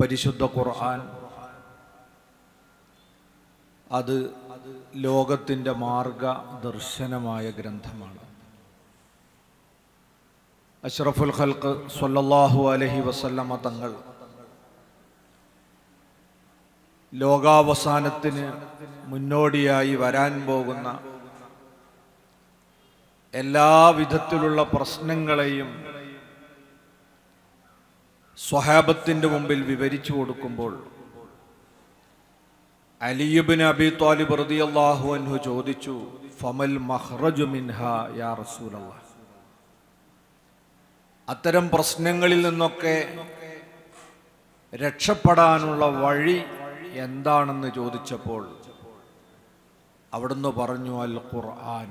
പരിശുദ്ധ ഖുർആൻ അത് ലോകത്തിൻ്റെ മാർഗദർശനമായ ഗ്രന്ഥമാണ്. അഷ്റഫുൽ ഖൽഖ് സ്വല്ലല്ലാഹു അലൈഹി വസല്ലമ തങ്ങൾ ലോകാവസാനത്തിന് മുന്നോടിയായി വരാൻ പോകുന്ന എല്ലാ വിധത്തിലുള്ള പ്രശ്നങ്ങളെയും സ്വഹാബത്തിൻ്റെ മുമ്പിൽ വിവരിച്ചു കൊടുക്കുമ്പോൾ അലി ഇബ്നു അബീ ത്വാലിബ് റളിയല്ലാഹു അൻഹു ചോദിച്ചു, ഫമൽ മഖ്റജു മിൻഹാ യാ റസൂലല്ലാഹ്, അത്തരം പ്രശ്നങ്ങളിൽ നിന്നൊക്കെ രക്ഷപ്പെടാനുള്ള വഴി എന്താണെന്ന് ചോദിച്ചപ്പോൾ അവിടുന്ന് പറഞ്ഞു, അൽ ഖുർആൻ,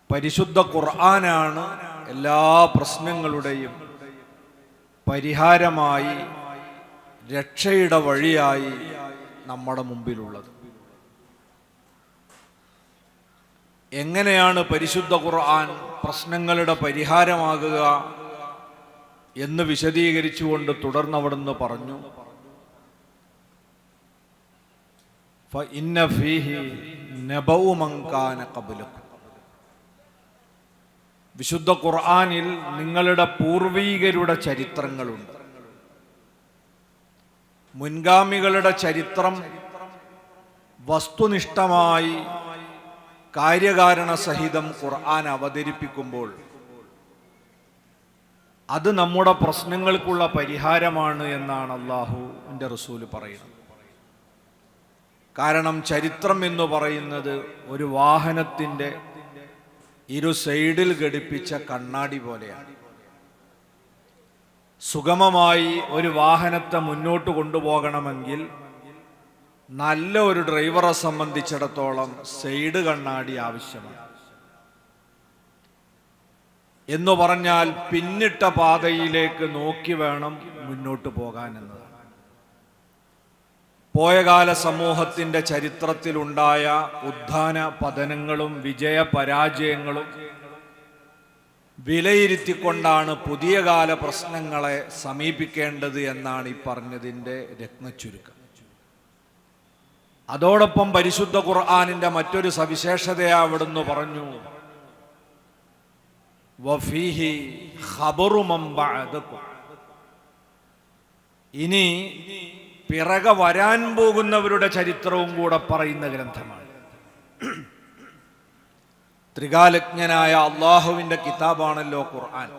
പരിശുദ്ധ ഖുർആനാണ് എല്ലാ പ്രശ്നങ്ങളുടെയും പരിഹാരമായി, രക്ഷയുടെ വഴിയായി നമ്മുടെ മുമ്പിലുള്ളത്. എങ്ങനെയാണ് പരിശുദ്ധ ഖുർആൻ പ്രശ്നങ്ങളുടെ പരിഹാരമാകുക എന്ന് വിശദീകരിച്ചുകൊണ്ട് തുടർന്നവിടുന്ന് പറഞ്ഞു, ഫഇന്ന ഫീഹി നബഉ മൻ കാന ഖബ്ലകും, വിശുദ്ധ ഖുർആനിൽ നിങ്ങളുടെ പൂർവീകരുടെ ചരിത്രങ്ങളുണ്ട്. മുൻഗാമികളുടെ ചരിത്രം വസ്തുനിഷ്ഠമായി കാര്യകാരണ സഹിതം ഖുർആൻ അവതരിപ്പിക്കുമ്പോൾ അത് നമ്മുടെ പ്രശ്നങ്ങൾക്കുള്ള പരിഹാരമാണ് എന്നാണ് അല്ലാഹുവിൻ്റെ റസൂൽ പറയുന്നത്. കാരണം ചരിത്രം എന്ന് പറയുന്നത് ഒരു വാഹനത്തിൻ്റെ ഇരു സൈഡിൽ ഘടിപ്പിച്ച കണ്ണാടി പോലെയാണ്. സുഗമമായി ഒരു വാഹനത്തെ മുന്നോട്ട് കൊണ്ടുപോകണമെങ്കിൽ നല്ല ഒരു ഡ്രൈവറെ സംബന്ധിച്ചിടത്തോളം സൈഡ് കണ്ണാടി ആവശ്യമാണ്. എന്ന് പറഞ്ഞാൽ പിന്നിട്ട പാതയിലേക്ക് നോക്കി വേണം മുന്നോട്ട് പോകാൻ എന്നതാണ്. പോയകാല സമൂഹത്തിൻ്റെ ചരിത്രത്തിലുണ്ടായ ഉത്ഥാന പതനങ്ങളും വിജയപരാജയങ്ങളും വിലയിരുത്തിക്കൊണ്ടാണ് പുതിയ കാല പ്രശ്നങ്ങളെ സമീപിക്കേണ്ടത് എന്നാണ് ഈ പറഞ്ഞതിൻ്റെ രത്നച്ചുരുക്കം. അതോടൊപ്പം പരിശുദ്ധ ഖുർആനിൻ്റെ മറ്റൊരു സവിശേഷതയെ അവിടുന്ന് പറഞ്ഞു, വഫീഹി ഖബറു മൻ ബഅദകും, ഇനി പിറകെ വരാൻ പോകുന്നവരുടെ ചരിത്രവും കൂടെ പറയുന്ന ഗ്രന്ഥമാണ്. ത്രികാലജ്ഞനായ അള്ളാഹുവിൻ്റെ കിതാബാണല്ലോ ഖുർആൻ.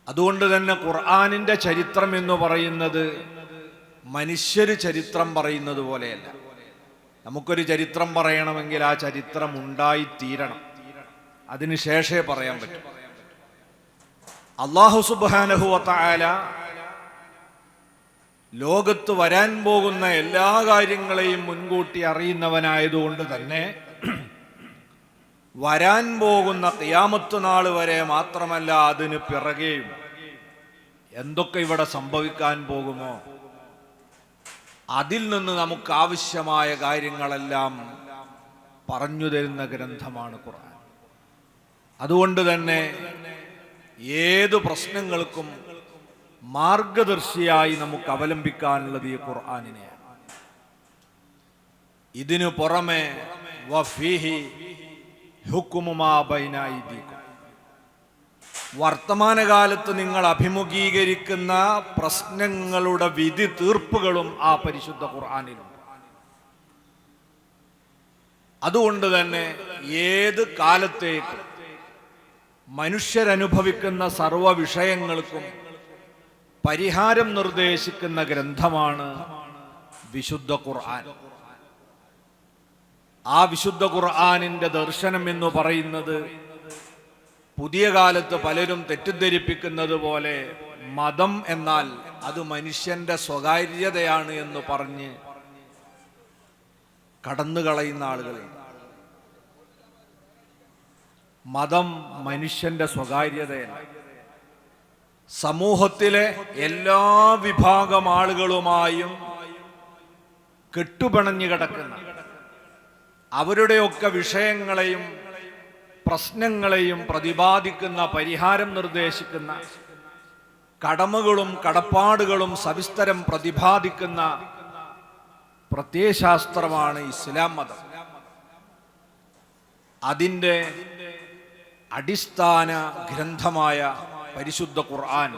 അതുകൊണ്ട് തന്നെ ഖുർആനിൻ്റെ ചരിത്രം എന്ന് പറയുന്നത് മനുഷ്യർ ചരിത്രം പറയുന്നത് പോലെയല്ല. നമുക്കൊരു ചരിത്രം പറയണമെങ്കിൽ ആ ചരിത്രം ഉണ്ടായിത്തീരണം, അതിന് ശേഷമേ പറയാൻ പറ്റൂ. അല്ലാഹു സുബ്ഹാനഹു വ തആല ലോകത്ത് വരാൻ പോകുന്ന എല്ലാ കാര്യങ്ങളെയും മുൻകൂട്ടി അറിയുന്നവനായതുകൊണ്ട് തന്നെ വരാൻ പോകുന്ന ഖിയാമത്ത് നാൾ വരെ മാത്രമല്ല, അതിന് പിറകെയും എന്തൊക്കെ ഇവിടെ സംഭവിക്കാൻ പോകുമോ അതിൽ നിന്ന് നമുക്ക് ആവശ്യമായ കാര്യങ്ങളെല്ലാം പറഞ്ഞു തരുന്ന ഗ്രന്ഥമാണ് ഖുർആൻ. അതുകൊണ്ട് തന്നെ ഏതു പ്രശ്നങ്ങൾക്കും മാർഗദർശിയായി നമുക്ക് അവലംബിക്കാനുള്ളത് ഈ ഖുർആനിനെയാണ്. ഇതിനു പുറമെ വഫീഹി ഹുക്മു മാ ബൈന അയ്ദീകും, വർത്തമാനകാലത്ത് നിങ്ങൾ അഭിമുഖീകരിക്കുന്ന പ്രശ്നങ്ങളുടെ വിധി തീർപ്പുകളും ആ പരിശുദ്ധ ഖുർആനിലുണ്ട്. അതുകൊണ്ട് തന്നെ ഏത് കാലത്തേക്കും മനുഷ്യരനുഭവിക്കുന്ന സർവ്വ വിഷയങ്ങൾക്കും പരിഹാരം നിർദ്ദേശിക്കുന്ന ഗ്രന്ഥമാണ് വിശുദ്ധ ഖുർആൻ. ആ വിശുദ്ധ ഖുർആനിൻ്റെ ദർശനം എന്ന് പറയുന്നത് പുതിയ കാലത്ത് പലരും തെറ്റിദ്ധരിപ്പിക്കുന്നത് പോലെ മതം എന്നാൽ അത് മനുഷ്യന്റെ സ്വകാര്യതയാണ് എന്ന് പറഞ്ഞ് കടന്നുകളയുന്ന ആളുകളുണ്ട്. മതം മനുഷ്യന്റെ സ്വകാര്യതയല്ല. സമൂഹത്തിലെ എല്ലാ വിഭാഗം ആളുകളുമായും കെട്ടുപിണഞ്ഞു കിടക്കുന്ന അവരുടെയൊക്കെ വിഷയങ്ങളെയും പ്രശ്നങ്ങളെയും പ്രതിപാദിക്കുന്ന, പരിഹാരം നിർദ്ദേശിക്കുന്ന, പരിശുദ്ധ ഖുർആനാണ്. കടമകളും കടപ്പാടുകളും സവിസ്തരം പ്രതിപാദിക്കുന്ന പ്രത്യയശാസ്ത്രമാണ് ഇസ്ലാം മതം. അതിൻ്റെ അടിസ്ഥാന ഗ്രന്ഥമായ പരിശുദ്ധ ഖുർആൻ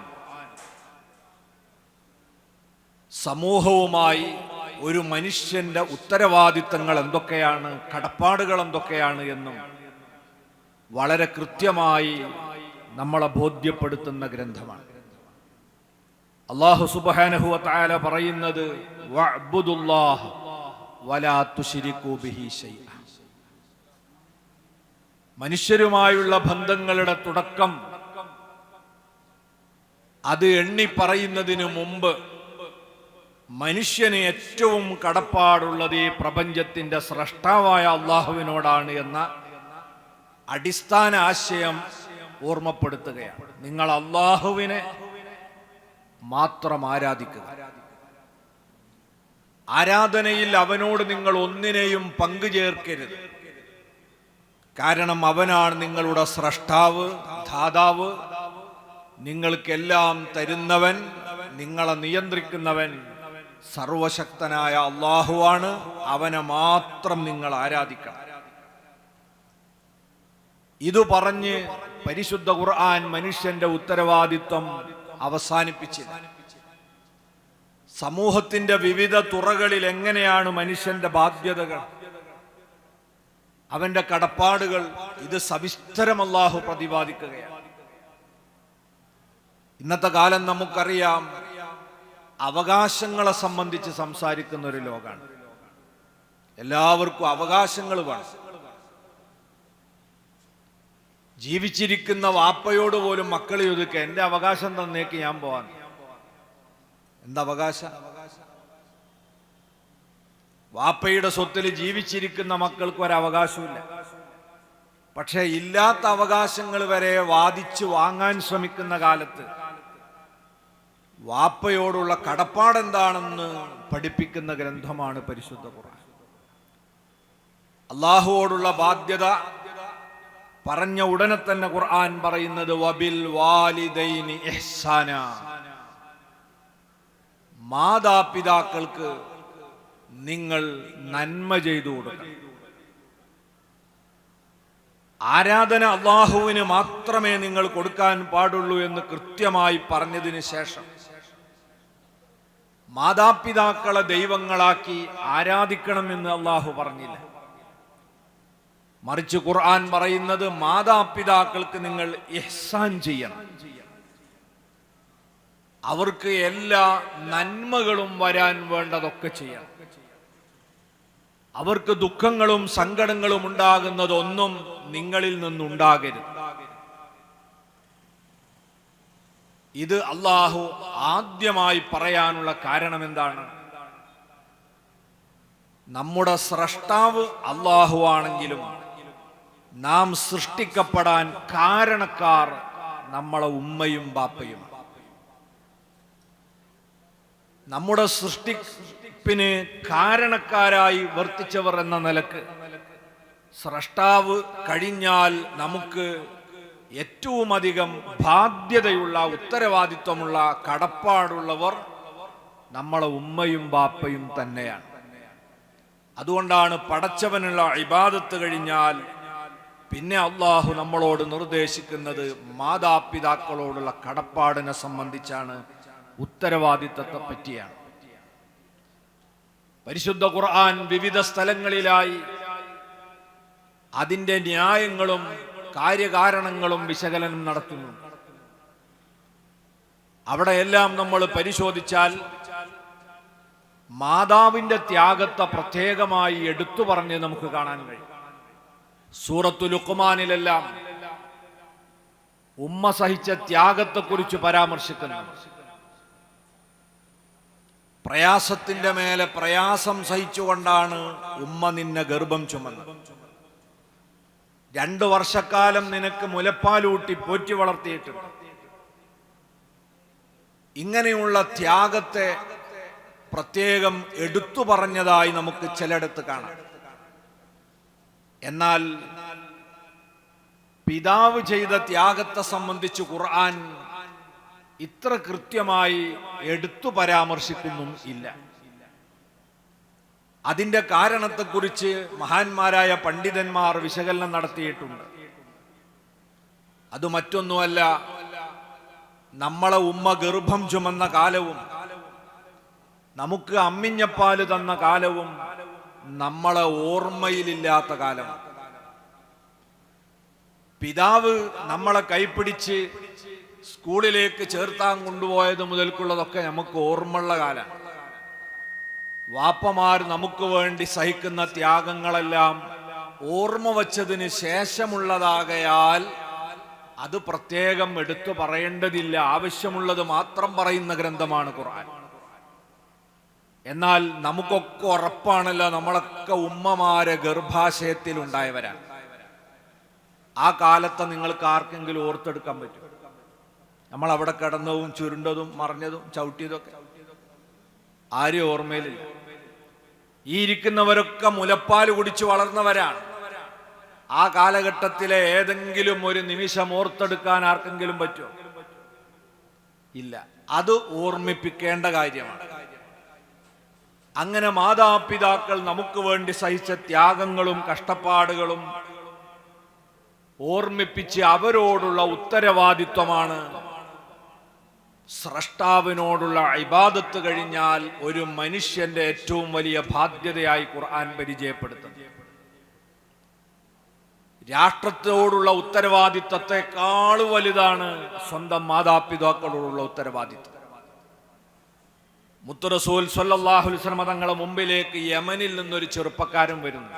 സമൂഹവുമായി ഒരു മനുഷ്യന്റെ ഉത്തരവാദിത്തങ്ങൾ എന്തൊക്കെയാണ്, കടപ്പാടുകൾ എന്തൊക്കെയാണ് എന്നും വളരെ കൃത്യമായി നമ്മളെ ബോധ്യപ്പെടുത്തുന്ന ഗ്രന്ഥമാണ്. അല്ലാഹു സുബ്ഹാനഹു വ തആല പറയുന്നത് വഅബ്ദുല്ലാഹ വലാ തുശ്രികൂ ബിഹി ശൈഅ. മനുഷ്യരുമായുള്ള ബന്ധങ്ങളുടെ തുടക്കം അത് എണ്ണി പറയുന്നതിന് മുമ്പ് മനുഷ്യന് ഏറ്റവും കടപ്പാടുള്ളത് ഈ പ്രപഞ്ചത്തിന്റെ സ്രഷ്ടാവായ അള്ളാഹുവിനോടാണ് എന്ന അടിസ്ഥാന ആശയം ഓർമ്മപ്പെടുത്തുകയാണ്. നിങ്ങൾ അള്ളാഹുവിനെ മാത്രം ആരാധിക്കുക. ആരാധനയിൽ അവനോട് നിങ്ങൾ ഒന്നിനെയും പങ്കുചേർക്കരുത്. കാരണം അവനാണ് നിങ്ങളുടെ സ്രഷ്ടാവ്, ധാതാവ്, നിങ്ങൾക്കെല്ലാം തരുന്നവൻ, നിങ്ങളെ നിയന്ത്രിക്കുന്നവൻ സർവശക്തനായ അള്ളാഹുവാണ്. അവനെ മാത്രം നിങ്ങൾ ആരാധിക്കണം. ഇതു പറഞ്ഞ് പരിശുദ്ധ ഖുർആൻ മനുഷ്യന്റെ ഉത്തരവാദിത്വം അവസാനിപ്പിച്ചില്ല. സമൂഹത്തിന്റെ വിവിധ തുറകളിൽ എങ്ങനെയാണ് മനുഷ്യന്റെ ബാധ്യതകൾ, അവന്റെ കടപ്പാടുകൾ, ഇത് സവിസ്തരം അല്ലാഹു പ്രതിപാദിക്കുകയാണ്. ഇന്നത്തെ കാലം നമുക്കറിയാം, അവകാശങ്ങളെ സംബന്ധിച്ച് സംസാരിക്കുന്ന ഒരു ലോകമാണ്. എല്ലാവർക്കും അവകാശങ്ങൾ വേണം. ജീവിച്ചിരിക്കുന്ന വാപ്പയോട് പോലും മക്കളെ ഒതുക്കുക, എന്റെ അവകാശം തന്നേക്ക് ഞാൻ പോവാൻ. എന്താ അവകാശം? വാപ്പയുടെ സ്വത്തിൽ ജീവിച്ചിരിക്കുന്ന മക്കൾക്ക് ഒരവകാശമില്ല. പക്ഷെ ഇല്ലാത്ത അവകാശങ്ങൾ വരെ വാദിച്ചു വാങ്ങാൻ ശ്രമിക്കുന്ന കാലത്ത് വാപ്പയോടുള്ള കടപ്പാടെന്താണെന്ന് പഠിപ്പിക്കുന്ന ഗ്രന്ഥമാണ് പരിശുദ്ധ ഖുർആൻ. അല്ലാഹുവോടുള്ള ബാധ്യത പറഞ്ഞ ഉടനെ തന്നെ ഖുർആൻ പറയുന്നത് വബിൽ വാലിദൈനി ഇഹ്സാന. മാതാപിതാക്കൾക്ക് നിങ്ങൾ നന്മ ചെയ്തു കൊടുക്കണം. ആരാധന അല്ലാഹുവിന് മാത്രമേ നിങ്ങൾ കൊടുക്കാൻ പാടുള്ളൂ എന്ന് കൃത്യമായി പറഞ്ഞതിന് ശേഷം മാതാപിതാക്കളെ ദൈവങ്ങളാക്കി ആരാധിക്കണമെന്ന് അല്ലാഹു പറഞ്ഞില്ല. മറിച്ച് ഖുർആൻ പറയുന്നത് മാതാപിതാക്കൾക്ക് നിങ്ങൾ ഇഹ്സാൻ ചെയ്യണം. അവർക്ക് എല്ലാ നന്മകളും വരാൻ വേണ്ടതൊക്കെ ചെയ്യണം. അവർക്ക് ദുഃഖങ്ങളും സങ്കടങ്ങളും ഉണ്ടാകുന്നതൊന്നും നിങ്ങളിൽ നിന്നുണ്ടാകരുത്. ഇത് അല്ലാഹു ആദ്യമായി പറയാനുള്ള കാരണം എന്താണ്? നമ്മുടെ സ്രഷ്ടാവ് അല്ലാഹു ആണെങ്കിലും നാം സൃഷ്ടിക്കപ്പെടാൻ കാരണക്കാർ നമ്മളെ ഉമ്മയും ബാപ്പയും. നമ്മുടെ സൃഷ്ടിപ്പിന് കാരണക്കാരായി വർത്തിച്ചവർ എന്ന നിലക്ക് സ്രഷ്ടാവ് കഴിഞ്ഞാൽ നമുക്ക് ഏറ്റവും അധികം ബാധ്യതയുള്ള, ഉത്തരവാദിത്വമുള്ള, കടപ്പാടുള്ളവർ നമ്മളെ ഉമ്മയും ബാപ്പയും തന്നെയാണ്. അതുകൊണ്ടാണ് പടച്ചവനുള്ള ഇബാദത്ത് കഴിഞ്ഞാൽ പിന്നെ അല്ലാഹു നമ്മളോട് നിർദ്ദേശിക്കുന്നത് മാതാപിതാക്കളോടുള്ള കടപ്പാടിനെ സംബന്ധിച്ചാണ്, ഉത്തരവാദിത്തത്തെ പറ്റിയാണ്. പരിശുദ്ധ ഖുർആൻ വിവിധ സ്ഥലങ്ങളിലായി അതിൻ്റെ ന്യായങ്ങളും കാര്യകാരണങ്ങളും വിശകലനം നടത്തുന്നു. അവിടെയെല്ലാം നമ്മൾ പരിശോധിച്ചാൽ മാതാവിന്റെ ത്യാഗത്തെ പ്രത്യേകമായി എടുത്തു പറഞ്ഞ് നമുക്ക് കാണാൻ കഴിയും. സൂറത്തുൽ ലുഖ്മാനിലെല്ലാം ഉമ്മ സഹിച്ച ത്യാഗത്തെക്കുറിച്ച് പരാമർശിക്കുന്നു. പ്രയാസത്തിന്റെ മേലെ പ്രയാസം സഹിച്ചുകൊണ്ടാണ് ഉമ്മ നിന്നെ ഗർഭം ചുമന്നത്. 2 വർഷക്കാലം നിനക്ക് മുലപ്പാലൂട്ടി പോറ്റി വളർത്തിയിട്ടുണ്ട്. ഇങ്ങനെയുള്ള ത്യാഗത്തെ പ്രത്യേകം എടുത്തു പറഞ്ഞതായി നമുക്ക് ചിലയിടത്ത് കാണാം. എന്നാൽ പിതാവ് ചെയ്ത ത്യാഗത്തെ സംബന്ധിച്ച് ഖുർആൻ ഇത്ര കൃത്യമായി എടുത്തു പരാമർശിക്കുന്നും ഇല്ല. അതിൻ്റെ കാരണത്തെക്കുറിച്ച് മഹാന്മാരായ പണ്ഡിതന്മാർ വിശകലനം നടത്തിയിട്ടുണ്ട്. അത് മറ്റൊന്നുമല്ല, നമ്മളെ ഉമ്മ ഗർഭം ചുമന്ന കാലവും നമുക്ക് അമ്മിഞ്ഞപ്പാല് തന്ന കാലവും നമ്മളെ ഓർമ്മയിലില്ലാത്ത കാലം. പിതാവ് നമ്മളെ കൈപ്പിടിച്ച് സ്കൂളിലേക്ക് ചേർത്താൻ കൊണ്ടുപോയത് മുതൽക്കുള്ളതൊക്കെ നമുക്ക് ഓർമ്മയുള്ള കാലമാണ്. വാപ്പമാർ നമുക്ക് വേണ്ടി സഹിക്കുന്ന ത്യാഗങ്ങളെല്ലാം ഓർമ്മ വച്ചതിന് ശേഷമുള്ളതാകയാൽ അത് പ്രത്യേകം എടുത്തു പറയേണ്ടതില്ല. ആവശ്യമുള്ളത് മാത്രം പറയുന്ന ഗ്രന്ഥമാണ് ഖുർആൻ. എന്നാൽ നമുക്കൊക്കെ ഉറപ്പാണല്ലോ, നമ്മളൊക്കെ ഉമ്മമാരെ ഗർഭാശയത്തിൽ ഉണ്ടായവരാണ്. ആ കാലത്തെ നിങ്ങൾക്ക് ആർക്കെങ്കിലും ഓർത്തെടുക്കാൻ പറ്റും? നമ്മൾ അവിടെ കിടന്നതും ചുരുണ്ടതും മറിഞ്ഞതും ചവിട്ടിയതൊക്കെ ആരും ഓർമ്മയിലില്ല. ഈ ഇരിക്കുന്നവരൊക്കെ മുലപ്പാൽ കുടിച്ചു വളർന്നവരാണ്. ആ കാലഘട്ടത്തിലെ ഏതെങ്കിലും ഒരു നിമിഷം ഓർത്തെടുക്കാൻ ആർക്കെങ്കിലും പറ്റുമോ? ഇല്ല. അത് ഓർമ്മിപ്പിക്കേണ്ട കാര്യമാണ്. അങ്ങനെ മാതാപിതാക്കൾ നമുക്ക് വേണ്ടി സഹിച്ച ത്യാഗങ്ങളും കഷ്ടപ്പാടുകളും ഓർമ്മിപ്പിച്ച് അവരോടുള്ള ഉത്തരവാദിത്വമാണ് സ്രഷ്ടാവിനോടുള്ള ഇബാദത്ത് കഴിഞ്ഞാൽ ഒരു മനുഷ്യന്റെ ഏറ്റവും വലിയ ബാധ്യതയായി ഖുർആൻ പരിചയപ്പെടുത്തുന്നു. രാഷ്ട്രത്തോടുള്ള ഉത്തരവാദിത്വത്തെക്കാൾ വലുതാണ് സ്വന്തം മാതാപിതാക്കളോടുള്ള ഉത്തരവാദിത്വം. മുത്ത് റസൂൽ സ്വല്ലല്ലാഹു അലൈഹി വസല്ലം തങ്ങളുടെ മുമ്പിലേക്ക് യമനിൽ നിന്നൊരു ചെറുപ്പക്കാരൻ വരുന്നു.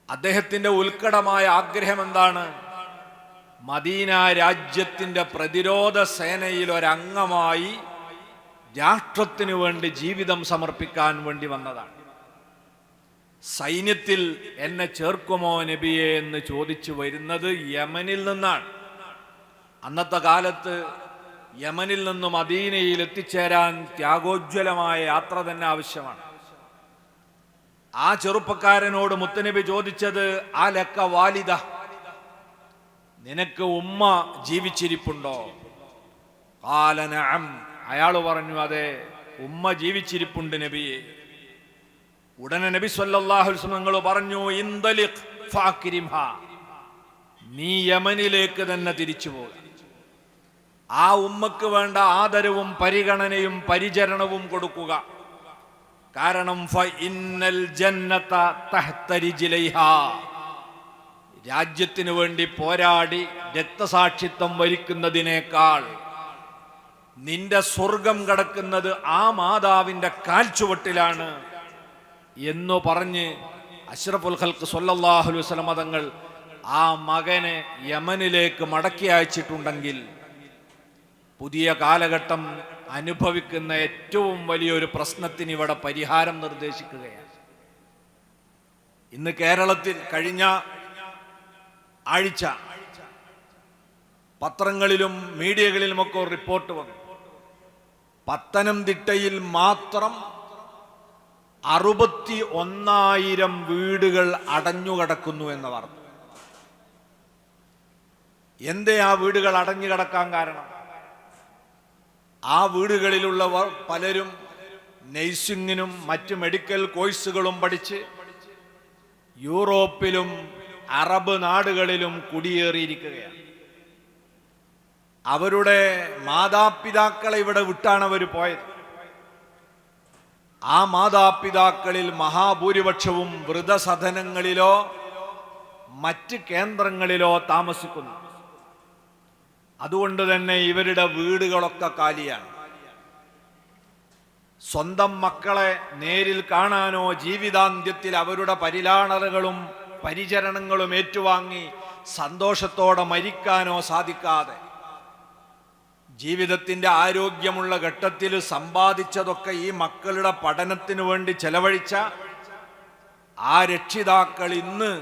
അദ്ദേഹത്തിന്റെ ഉത്കടമായ ആഗ്രഹം എന്താണ്? മദീന രാജ്യത്തിന്റെ പ്രതിരോധ സേനയിൽ ഒരംഗമായി രാഷ്ട്രത്തിനു വേണ്ടി ജീവിതം സമർപ്പിക്കാൻ വേണ്ടി വന്നതാണ്. സൈന്യത്തിൽ എന്നെ ചേർക്കുമോ നബിയെ എന്ന് ചോദിച്ചു വരുന്നത് യമനിൽ നിന്നാണ്. അന്നത്തെ കാലത്ത് യമനിൽ നിന്ന് മദീനയിൽ എത്തിച്ചേരാൻ ത്യാഗോജ്വലമായ യാത്ര തന്നെ ആവശ്യമാണ്. ആ ചെറുപ്പക്കാരനോട് മുത്തനബി ചോദിച്ചത്, ആ ലക്ക വാലിദ, നിനക്ക് ഉമ്മ ജീവിച്ചിരിപ്പുണ്ടോ? ഖാല നഅം, അയാൾ പറഞ്ഞു അതെ, ഉമ്മ ജീവിച്ചിരിപ്പുണ്ട് നബിയെ. ഉടനെ നബി സല്ലല്ലാഹു അലൈഹി വസല്ലം നിങ്ങൾ പറഞ്ഞു, ഇൻതലിഖ് ഫഅക്രിംഹാ, നീ യമനിലേക്ക് തന്നെ തിരിച്ചു പോകുക. ആ ഉമ്മക്ക് വേണ്ട ആദരവും പരിഗണനയും പരിചരണവും കൊടുക്കുക. കാരണം ഫഇന്നൽ ജന്നത തഹ്ത റിജ്ലൈഹാ, രാജ്യത്തിനു വേണ്ടി പോരാടി രക്തസാക്ഷിത്വം വരിക്കുന്നതിനേക്കാൾ നിന്റെ സ്വർഗം കിടക്കുന്നത് ആ മാതാവിന്റെ കാൽച്ചുവട്ടിലാണ് എന്നു പറഞ്ഞ് അഷ്റഫുൽ ഖൽഖ് സ്വല്ലല്ലാഹു അലൈഹി വസല്ലം തങ്ങൾ ആ മകനെ യമനിലേക്ക് മടക്കി അയച്ചിട്ടുണ്ടെങ്കിൽ പുതിയ കാലഘട്ടം അനുഭവിക്കുന്ന ഏറ്റവും വലിയൊരു പ്രശ്നത്തിന് ഇവിടെ പരിഹാരം നിർദ്ദേശിക്കുകയാണ്. ഇന്ന് കേരളത്തിൽ കഴിഞ്ഞ ആഴ്ച പത്രങ്ങളിലും മീഡിയകളിലുമൊക്കെ റിപ്പോർട്ട് വന്നു. പത്തനംതിട്ടയിൽ മാത്രം 61,000 വീടുകൾ അടഞ്ഞുകിടക്കുന്നു എന്ന വാർത്ത. എന്തേ ആ വീടുകൾ അടഞ്ഞു കിടക്കാൻ കാരണം? ആ വീടുകളിലുള്ളവർ പലരും നഴ്സിംഗിനും മറ്റ് മെഡിക്കൽ കോഴ്സുകളും പഠിച്ച് യൂറോപ്പിലും അറബ് നാടുകളിലും കുടിയേറിയിരിക്കുകയാണ്. അവരുടെ മാതാപിതാക്കളെ ഇവിടെ വിട്ടാണ് അവർ പോയത്. ആ മാതാപിതാക്കളിൽ മഹാഭൂരിപക്ഷവും വൃദ്ധസദനങ്ങളിലോ മറ്റ് കേന്ദ്രങ്ങളിലോ താമസിക്കുന്നു. അതുകൊണ്ട് തന്നെ ഇവരുടെ വീടുകളൊക്കെ കാലിയാണ്. സ്വന്തം മക്കളെ നേരിൽ കാണാനോ ജീവിതാന്ത്യത്തിൽ അവരുടെ പരിലാളനകളും പരിചരണങ്ങളും ഏറ്റുവാങ്ങി സന്തോഷത്തോടെ മരിക്കാനോ സാധിക്കാതെ ജീവിതത്തിൻ്റെ ആരോഗ്യമുള്ള ഘട്ടത്തിൽ സമ്പാദിച്ചതൊക്കെ ഈ മക്കളുടെ പഠനത്തിനു വേണ്ടി ചെലവഴിച്ച ആ രക്ഷിതാക്കൾ ഇന്ന്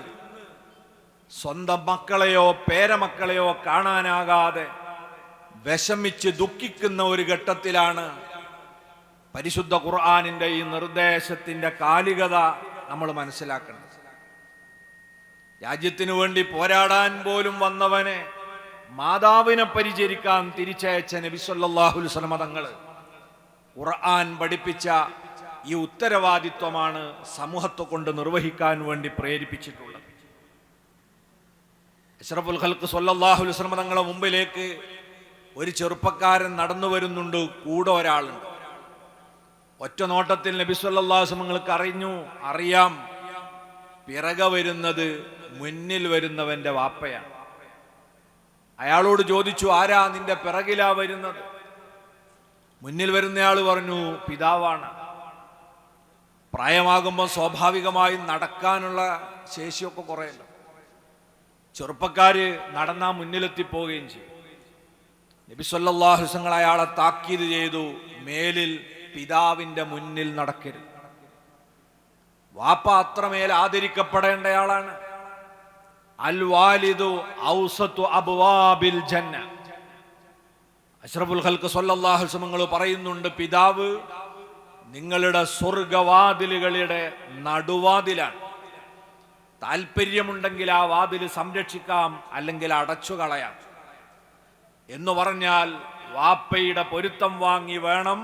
സ്വന്തം മക്കളെയോ പേരമക്കളെയോ കാണാനാകാതെ വിഷമിച്ച് ദുഃഖിക്കുന്ന ഒരു ഘട്ടത്തിലാണ്. പരിശുദ്ധ ഖുർആനിൻ്റെ ഈ നിർദ്ദേശത്തിൻ്റെ കാലികത നമ്മൾ മനസ്സിലാക്കണം. രാജ്യത്തിനു വേണ്ടി പോരാടാൻ പോലും വന്നവനെ മാതാവിനെ പരിചരിക്കാൻ തിരിച്ചയച്ച നബി സല്ലല്ലാഹു അലൈഹി വസല്ലം തങ്ങൾ ഖുർആൻ പഠിപ്പിച്ച ഈ ഉത്തരവാദിത്വമാണ് സമൂഹത്തെ കൊണ്ട് നിർവഹിക്കാൻ വേണ്ടി പ്രേരിപ്പിച്ചിട്ടുള്ളത്. അഷ്റഫുൽ ഖൽഖ് സല്ലല്ലാഹു അലൈഹി വസല്ലം തങ്ങളുടെ മുമ്പിലേക്ക് ഒരു ചെറുപ്പക്കാരൻ നടന്നു വരുന്നുണ്ട്, കൂടെ ഒരാളുണ്ട്. ഒറ്റ നോട്ടത്തിൽ നബി സല്ലല്ലാഹു അലൈഹി വസല്ലം അറിയാം പിറകെ വരുന്നത് മുന്നിൽ വരുന്നവന്റെ വാപ്പയാണ്. അയാളോട് ചോദിച്ചു, ആരാ നിന്റെ പിറകിലാ വരുന്നത്? മുന്നിൽ വരുന്നയാൾ പറഞ്ഞു, പിതാവാണ്. പ്രായമാകുമ്പോൾ സ്വാഭാവികമായും നടക്കാനുള്ള ശേഷിയൊക്കെ കുറയല്ലോ. ചെറുപ്പക്കാര് നടന്നാ മുന്നിലെത്തിപ്പോവുകയും ചെയ്യും. നബി സല്ലല്ലാഹു അലൈഹി വസല്ലം അയാളെ താക്കീത് ചെയ്തു, മേലിൽ പിതാവിന്റെ മുന്നിൽ നടക്കരുത്. വാപ്പ അത്രമേൽ ആദരിക്കപ്പെടേണ്ടയാളാണ്. അൽ വാലിദു ഔസതു അബ്വാബിൽ ജന്ന. അഷ്റഫുൽ ഖൽഖ് സല്ലല്ലാഹു അലൈഹി വസല്ലം പറയുന്നുണ്ട്, പിതാവ് നിങ്ങളുടെ സ്വർഗവാതിലുകളുടെ നടുവാതിലാണ്. താല്പര്യമുണ്ടെങ്കിൽ ആ വാതിൽ സംരക്ഷിക്കാം, അല്ലെങ്കിൽ അടച്ചു കളയാം. എന്ന് പറഞ്ഞാൽ വാപ്പയുടെ പൊരുത്തം വാങ്ങി വേണം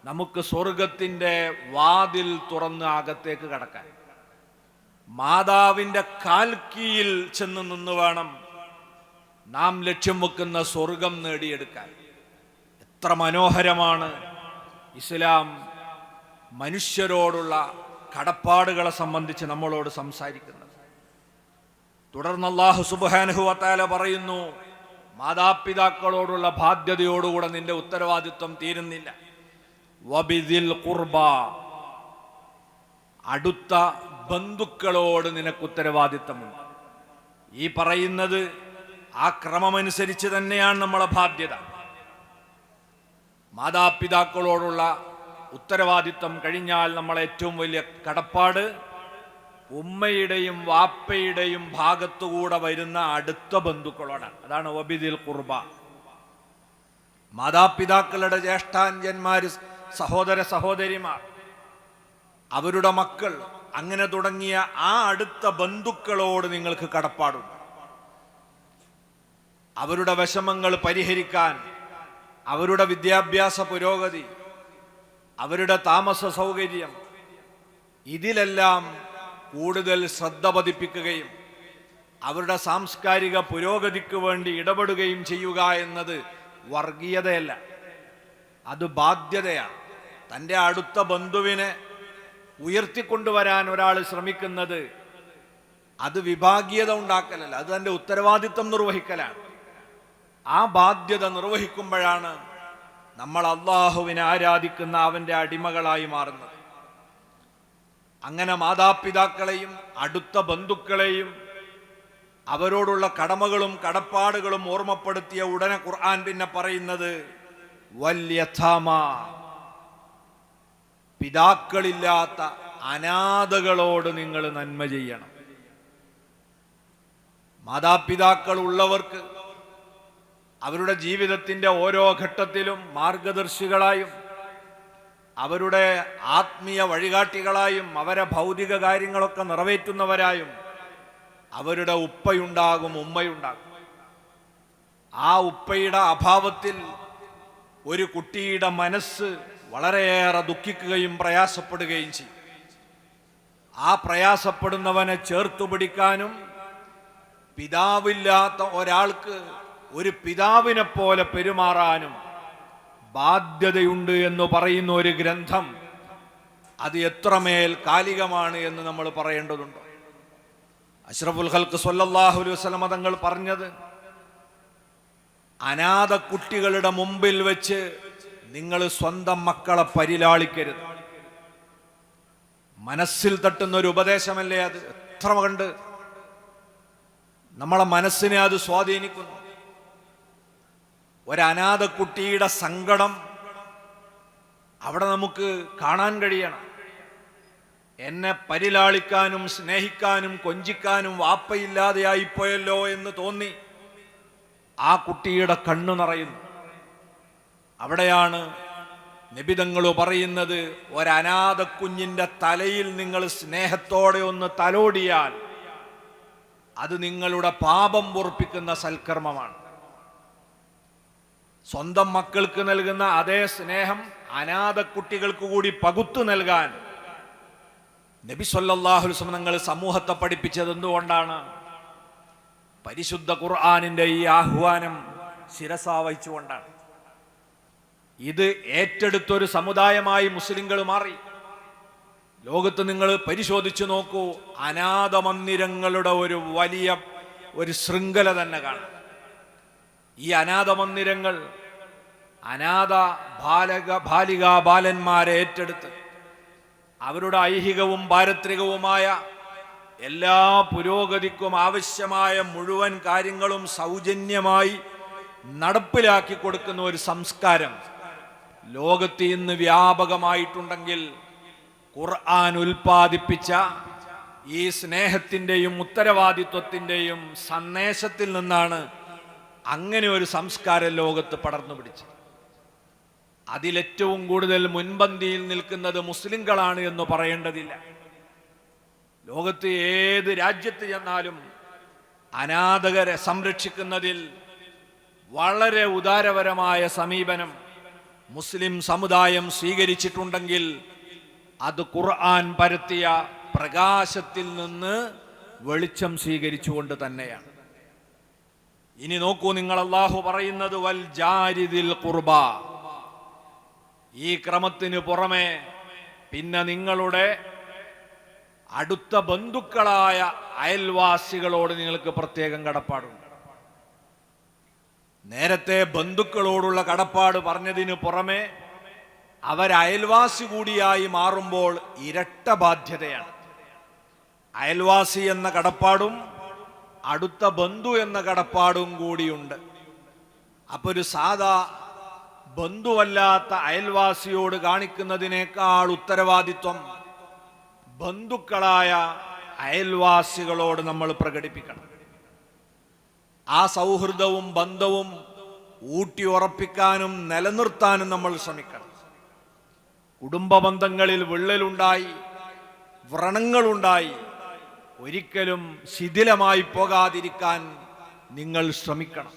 നമുക്ക് സ്വർഗത്തിന്റെ വാതിൽ തുറന്ന് അകത്തേക്ക് കടക്കാൻ. മാതാവിന്റെ കാൽക്കീയിൽ ചെന്ന് നിന്ന് വേണം നാം ലക്ഷ്യം വെക്കുന്ന സ്വർഗം നേടിയെടുക്കാൻ. എത്ര മനോഹരമാണ് ഇസ്ലാം മനുഷ്യരോടുള്ള കടപ്പാടുകളെ സംബന്ധിച്ച് നമ്മളോട് സംസാരിക്കുന്നത്. തുടർന്ന് അല്ലാഹു സുബ്ഹാനഹു വ തആല പറയുന്നു, മാതാപിതാക്കളോടുള്ള ബാധ്യതയോടുകൂടെ നിന്റെ ഉത്തരവാദിത്വം തീരുന്നില്ല. വബിദിൽ ഖുർബ, അടുത്ത ബന്ധുക്കളോട് നിനക്ക് ഉത്തരവാദിത്തമുണ്ട്. ഈ പറയുന്നത് ആ ക്രമമനുസരിച്ച് തന്നെയാണ് നമ്മളെ ബാധ്യത. മാതാപിതാക്കളോടുള്ള ഉത്തരവാദിത്വം കഴിഞ്ഞാൽ നമ്മളെ ഏറ്റവും വലിയ കടപ്പാട് ഉമ്മയുടെയും വാപ്പയുടെയും ഭാഗത്തുകൂടെ വരുന്ന അടുത്ത ബന്ധുക്കളോടാണ്. അതാണ് വബിദിൽ ഖുർബ. മാതാപിതാക്കളുടെ ജ്യേഷ്ഠാഞ്ജന്മാര്, സഹോദര സഹോദരിമാർ, അവരുടെ മക്കൾ, അങ്ങനെ തുടങ്ങിയ ആ അടുത്ത ബന്ധുക്കളോട് നിങ്ങൾക്ക് കടപ്പാടുണ്ട്. അവരുടെ വിഷമങ്ങൾ പരിഹരിക്കാൻ, അവരുടെ വിദ്യാഭ്യാസ പുരോഗതി, അവരുടെ താമസ സൗകര്യം, ഇതിലെല്ലാം കൂടുതൽ ശ്രദ്ധ പതിപ്പിക്കുകയും അവരുടെ സാംസ്കാരിക പുരോഗതിക്ക് വേണ്ടി ഇടപെടുകയും ചെയ്യുക എന്നത് വർഗീയതയല്ല, അത് ബാധ്യതയാണ്. തൻ്റെ അടുത്ത ബന്ധുവിനെ ഉയർത്തിക്കൊണ്ടുവരാൻ ഒരാൾ ശ്രമിക്കുന്നത് അത് വിഭാഗീയത ഉണ്ടാക്കലല്ല, അത് തൻ്റെ ഉത്തരവാദിത്വം നിർവഹിക്കലാണ്. ആ ബാധ്യത നിർവഹിക്കുമ്പോഴാണ് നമ്മൾ അള്ളാഹുവിനെ ആരാധിക്കുന്ന അവൻ്റെ അടിമകളായി മാറുന്നത്. അങ്ങനെ മാതാപിതാക്കളെയും അടുത്ത ബന്ധുക്കളെയും അവരോടുള്ള കടമകളും കടപ്പാടുകളും ഓർമ്മപ്പെടുത്തിയ ഉടനെ ഖുർആൻ പിന്നെ പറയുന്നത് വല്യഥാമ, പിതാക്കളില്ലാത്ത അനാഥകളോട് നിങ്ങൾ നന്മ ചെയ്യണം. മാതാപിതാക്കൾ ഉള്ളവർക്ക് അവരുടെ ജീവിതത്തിൻ്റെ ഓരോ ഘട്ടത്തിലും മാർഗദർശികളായും അവരുടെ ആത്മീയ വഴികാട്ടികളായും അവരെ ഭൗതിക കാര്യങ്ങളൊക്കെ നിറവേറ്റുന്നവരായും അവരുടെ ഉപ്പയുണ്ടാകും, ഉമ്മയുണ്ടാകും. ആ ഉപ്പയുടെ അഭാവത്തിൽ ഒരു കുട്ടിയുടെ മനസ്സ് വളരെയേറെ ദുഃഖിക്കുകയും പ്രയാസപ്പെടുകയും ചെയ്യും. ആ പ്രയാസപ്പെടുന്നവനെ ചേർത്തു പിടിക്കാനും പിതാവില്ലാത്ത ഒരാൾക്ക് ഒരു പിതാവിനെ പോലെ പെരുമാറാനും ബാധ്യതയുണ്ട് എന്ന് പറയുന്ന ഒരു ഗ്രന്ഥം, അത് എത്രമേൽ കാലികമാണ് എന്ന് നമ്മൾ പറയേണ്ടതുണ്ട്. അഷ്റഫുൽ ഖൽഖ് സ്വല്ലല്ലാഹു അലൈഹി വസല്ലം തങ്ങൾ പറഞ്ഞത്, അനാഥ കുട്ടികളുടെ മുമ്പിൽ വെച്ച് നിങ്ങൾ സ്വന്തം മക്കളെ പരിലാളിക്കരുത്. മനസ്സിൽ തട്ടുന്ന ഒരു ഉപദേശമല്ലേ അത്? എത്ര കണ്ട് നമ്മളെ മനസ്സിനെ അത് സ്വാധീനിക്കുന്നു. ഒരനാഥ കുട്ടിയുടെ സങ്കടം അവിടെ നമുക്ക് കാണാൻ കഴിയണം. എന്നെ പരിലാളിക്കാനും സ്നേഹിക്കാനും കൊഞ്ചിക്കാനും വാപ്പയില്ലാതെയായിപ്പോയല്ലോ എന്ന് തോന്നി ആ കുട്ടിയുടെ കണ്ണു നിറയുന്നു. അവിടെയാണ് നബിതങ്ങൾ പറയുന്നത്, ഒരനാഥ കുഞ്ഞിൻ്റെ തലയിൽ നിങ്ങൾ സ്നേഹത്തോടെ ഒന്ന് തലോടിയാൽ അത് നിങ്ങളുടെ പാപം പൊറുപ്പിക്കുന്ന സൽക്കർമ്മമാണ്. സ്വന്തം മക്കൾക്ക് നൽകുന്ന അതേ സ്നേഹം അനാഥ കുട്ടികൾക്ക് കൂടി പകുത്തു നൽകാൻ നബി സല്ലല്ലാഹു അലൈഹി വസല്ലം തങ്ങൾ സമൂഹത്തെ പഠിപ്പിച്ചത് എന്തുകൊണ്ടാണ്? പരിശുദ്ധ ഖുർആനിന്റെ ഈ ആഹ്വാനം ശിരസാ വഹിച്ചുകൊണ്ടാണ്. ഇത് ഏറ്റെടുത്തൊരു സമുദായമായി മുസ്ലിങ്ങൾ മാറി. ലോകത്ത് നിങ്ങൾ പരിശോധിച്ചു നോക്കൂ, അനാഥ മന്ദിരങ്ങളുടെ ഒരു വലിയ ശൃംഖല തന്നെ കാണാം. ഈ അനാഥ മന്ദിരങ്ങൾ അനാഥ ബാലികാ ബാലന്മാരെ ഏറ്റെടുത്ത് അവരുടെ ഐഹികവും പാരത്രികവുമായ എല്ലാ പുരോഗതിക്കും ആവശ്യമായ മുഴുവൻ കാര്യങ്ങളും സൗജന്യമായി നടപ്പിലാക്കി കൊടുക്കുന്ന ഒരു സംസ്കാരം ലോകത്ത് ഇന്ന് വ്യാപകമായിട്ടുണ്ടെങ്കിൽ ഖുർആൻ ഉൽപ്പാദിപ്പിച്ച ഈ സ്നേഹത്തിൻ്റെയും ഉത്തരവാദിത്വത്തിൻ്റെയും സന്ദേശത്തിൽ നിന്നാണ് അങ്ങനെ ഒരു സംസ്കാരം ലോകത്ത് പടർന്നു പിടിച്ചത്. അതിലേറ്റവും കൂടുതൽ മുൻപന്തിയിൽ നിൽക്കുന്നത് മുസ്ലിങ്ങളാണ് എന്ന് പറയേണ്ടതില്ല. ലോകത്ത് ഏത് രാജ്യത്ത് ചെന്നാലും അനാഥകരെ സംരക്ഷിക്കുന്നതിൽ വളരെ ഉദാരപരമായ സമീപനം മുസ്ലിം സമുദായം സ്വീകരിച്ചിട്ടുണ്ടെങ്കിൽ അത് ഖുർആൻ പരത്തിയ പ്രകാശത്തിൽ നിന്ന് വെളിച്ചം സ്വീകരിച്ചുകൊണ്ട് തന്നെയാണ്. ഇനി നോക്കൂ നിങ്ങൾ, അല്ലാഹു പറയുന്നത് വൽ ജാരിദിൽ ഖുർബ. ഈ ക്രമത്തിന് പുറമെ പിന്നെ നിങ്ങളുടെ അടുത്ത ബന്ധുക്കളായ അയൽവാസികളോട് നിങ്ങൾക്ക് പ്രത്യേകം കടപ്പാടുണ്ട്. നേരത്തെ ബന്ധുക്കളോടുള്ള കടപ്പാട് പറഞ്ഞതിന് പുറമെ അവരയൽവാസി കൂടിയായി മാറുമ്പോൾ ഇരട്ട ബാധ്യതയാണ്. അയൽവാസി എന്ന കടപ്പാടും അടുത്ത ബന്ധു എന്ന കടപ്പാടും കൂടിയുണ്ട്. അപ്പൊ ഒരു സാധാ ബന്ധുവല്ലാത്ത അയൽവാസിയോട് കാണിക്കുന്നതിനേക്കാൾ ഉത്തരവാദിത്വം ബന്ധുക്കളായ അയൽവാസികളോട് നമ്മൾ പ്രകടിപ്പിക്കണം. ആ സൗഹൃദവും ബന്ധവും ഊട്ടി ഉറപ്പിക്കാനും നിലനിർത്താനും നമ്മൾ ശ്രമിക്കണം. കുടുംബ ബന്ധങ്ങളിൽ വിള്ളലുണ്ടായി, വ്രണങ്ങളുണ്ടായി ഒരിക്കലും ശിഥിലമായി പോകാതിരിക്കാൻ നിങ്ങൾ ശ്രമിക്കണം.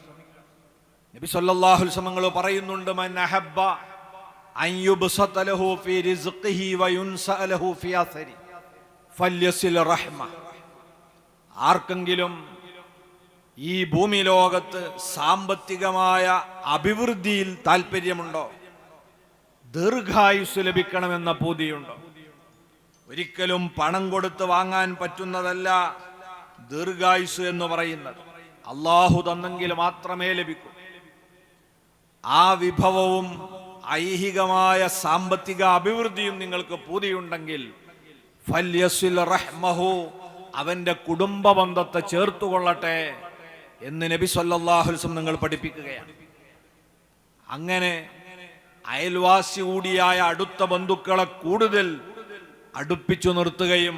നബി സല്ലല്ലാഹു അലൈഹി വസല്ലം പറയുന്നുണ്ട്, മൻ അഹബ്ബ അൻ യുബ്സത ലഹു ഫീ റിസ്ഖിഹി വയുൻസഅ ലഹു ഫീ അസരി ഫല്യസിൽ റഹ്മ. ആർക്കെങ്കിലും ഈ ഭൂമി ലോകത്ത് സാമ്പത്തികമായ അഭിവൃദ്ധിയിൽ താല്പര്യമുണ്ടോ, ദീർഘായുസ് ലഭിക്കണമെന്ന പൂതിയുണ്ടോ? ഒരിക്കലും പണം കൊടുത്ത് വാങ്ങാൻ പറ്റുന്നതല്ല ദീർഘായുസ് എന്ന് പറയുന്നത്. അള്ളാഹു തന്നെങ്കിൽ മാത്രമേ ലഭിക്കൂ. ആ വിഭവവും ഐഹികമായ സാമ്പത്തിക അഭിവൃദ്ധിയും നിങ്ങൾക്ക് പൂതിയുണ്ടെങ്കിൽ ഫല്യസിൽ റഹ്മഹു, അവന്റെ കുടുംബ ബന്ധത്തെ ചേർത്തുകൊള്ളട്ടെ എന്ന് നബി സല്ലല്ലാഹു അലൈഹി വസല്ലം നിങ്ങൾ പഠിപ്പിക്കുകയാണ്. അങ്ങനെ അയൽവാസി കൂടിയായ അടുത്ത ബന്ധുക്കളെ കൂടുതൽ അടുപ്പിച്ചു നിർത്തുകയും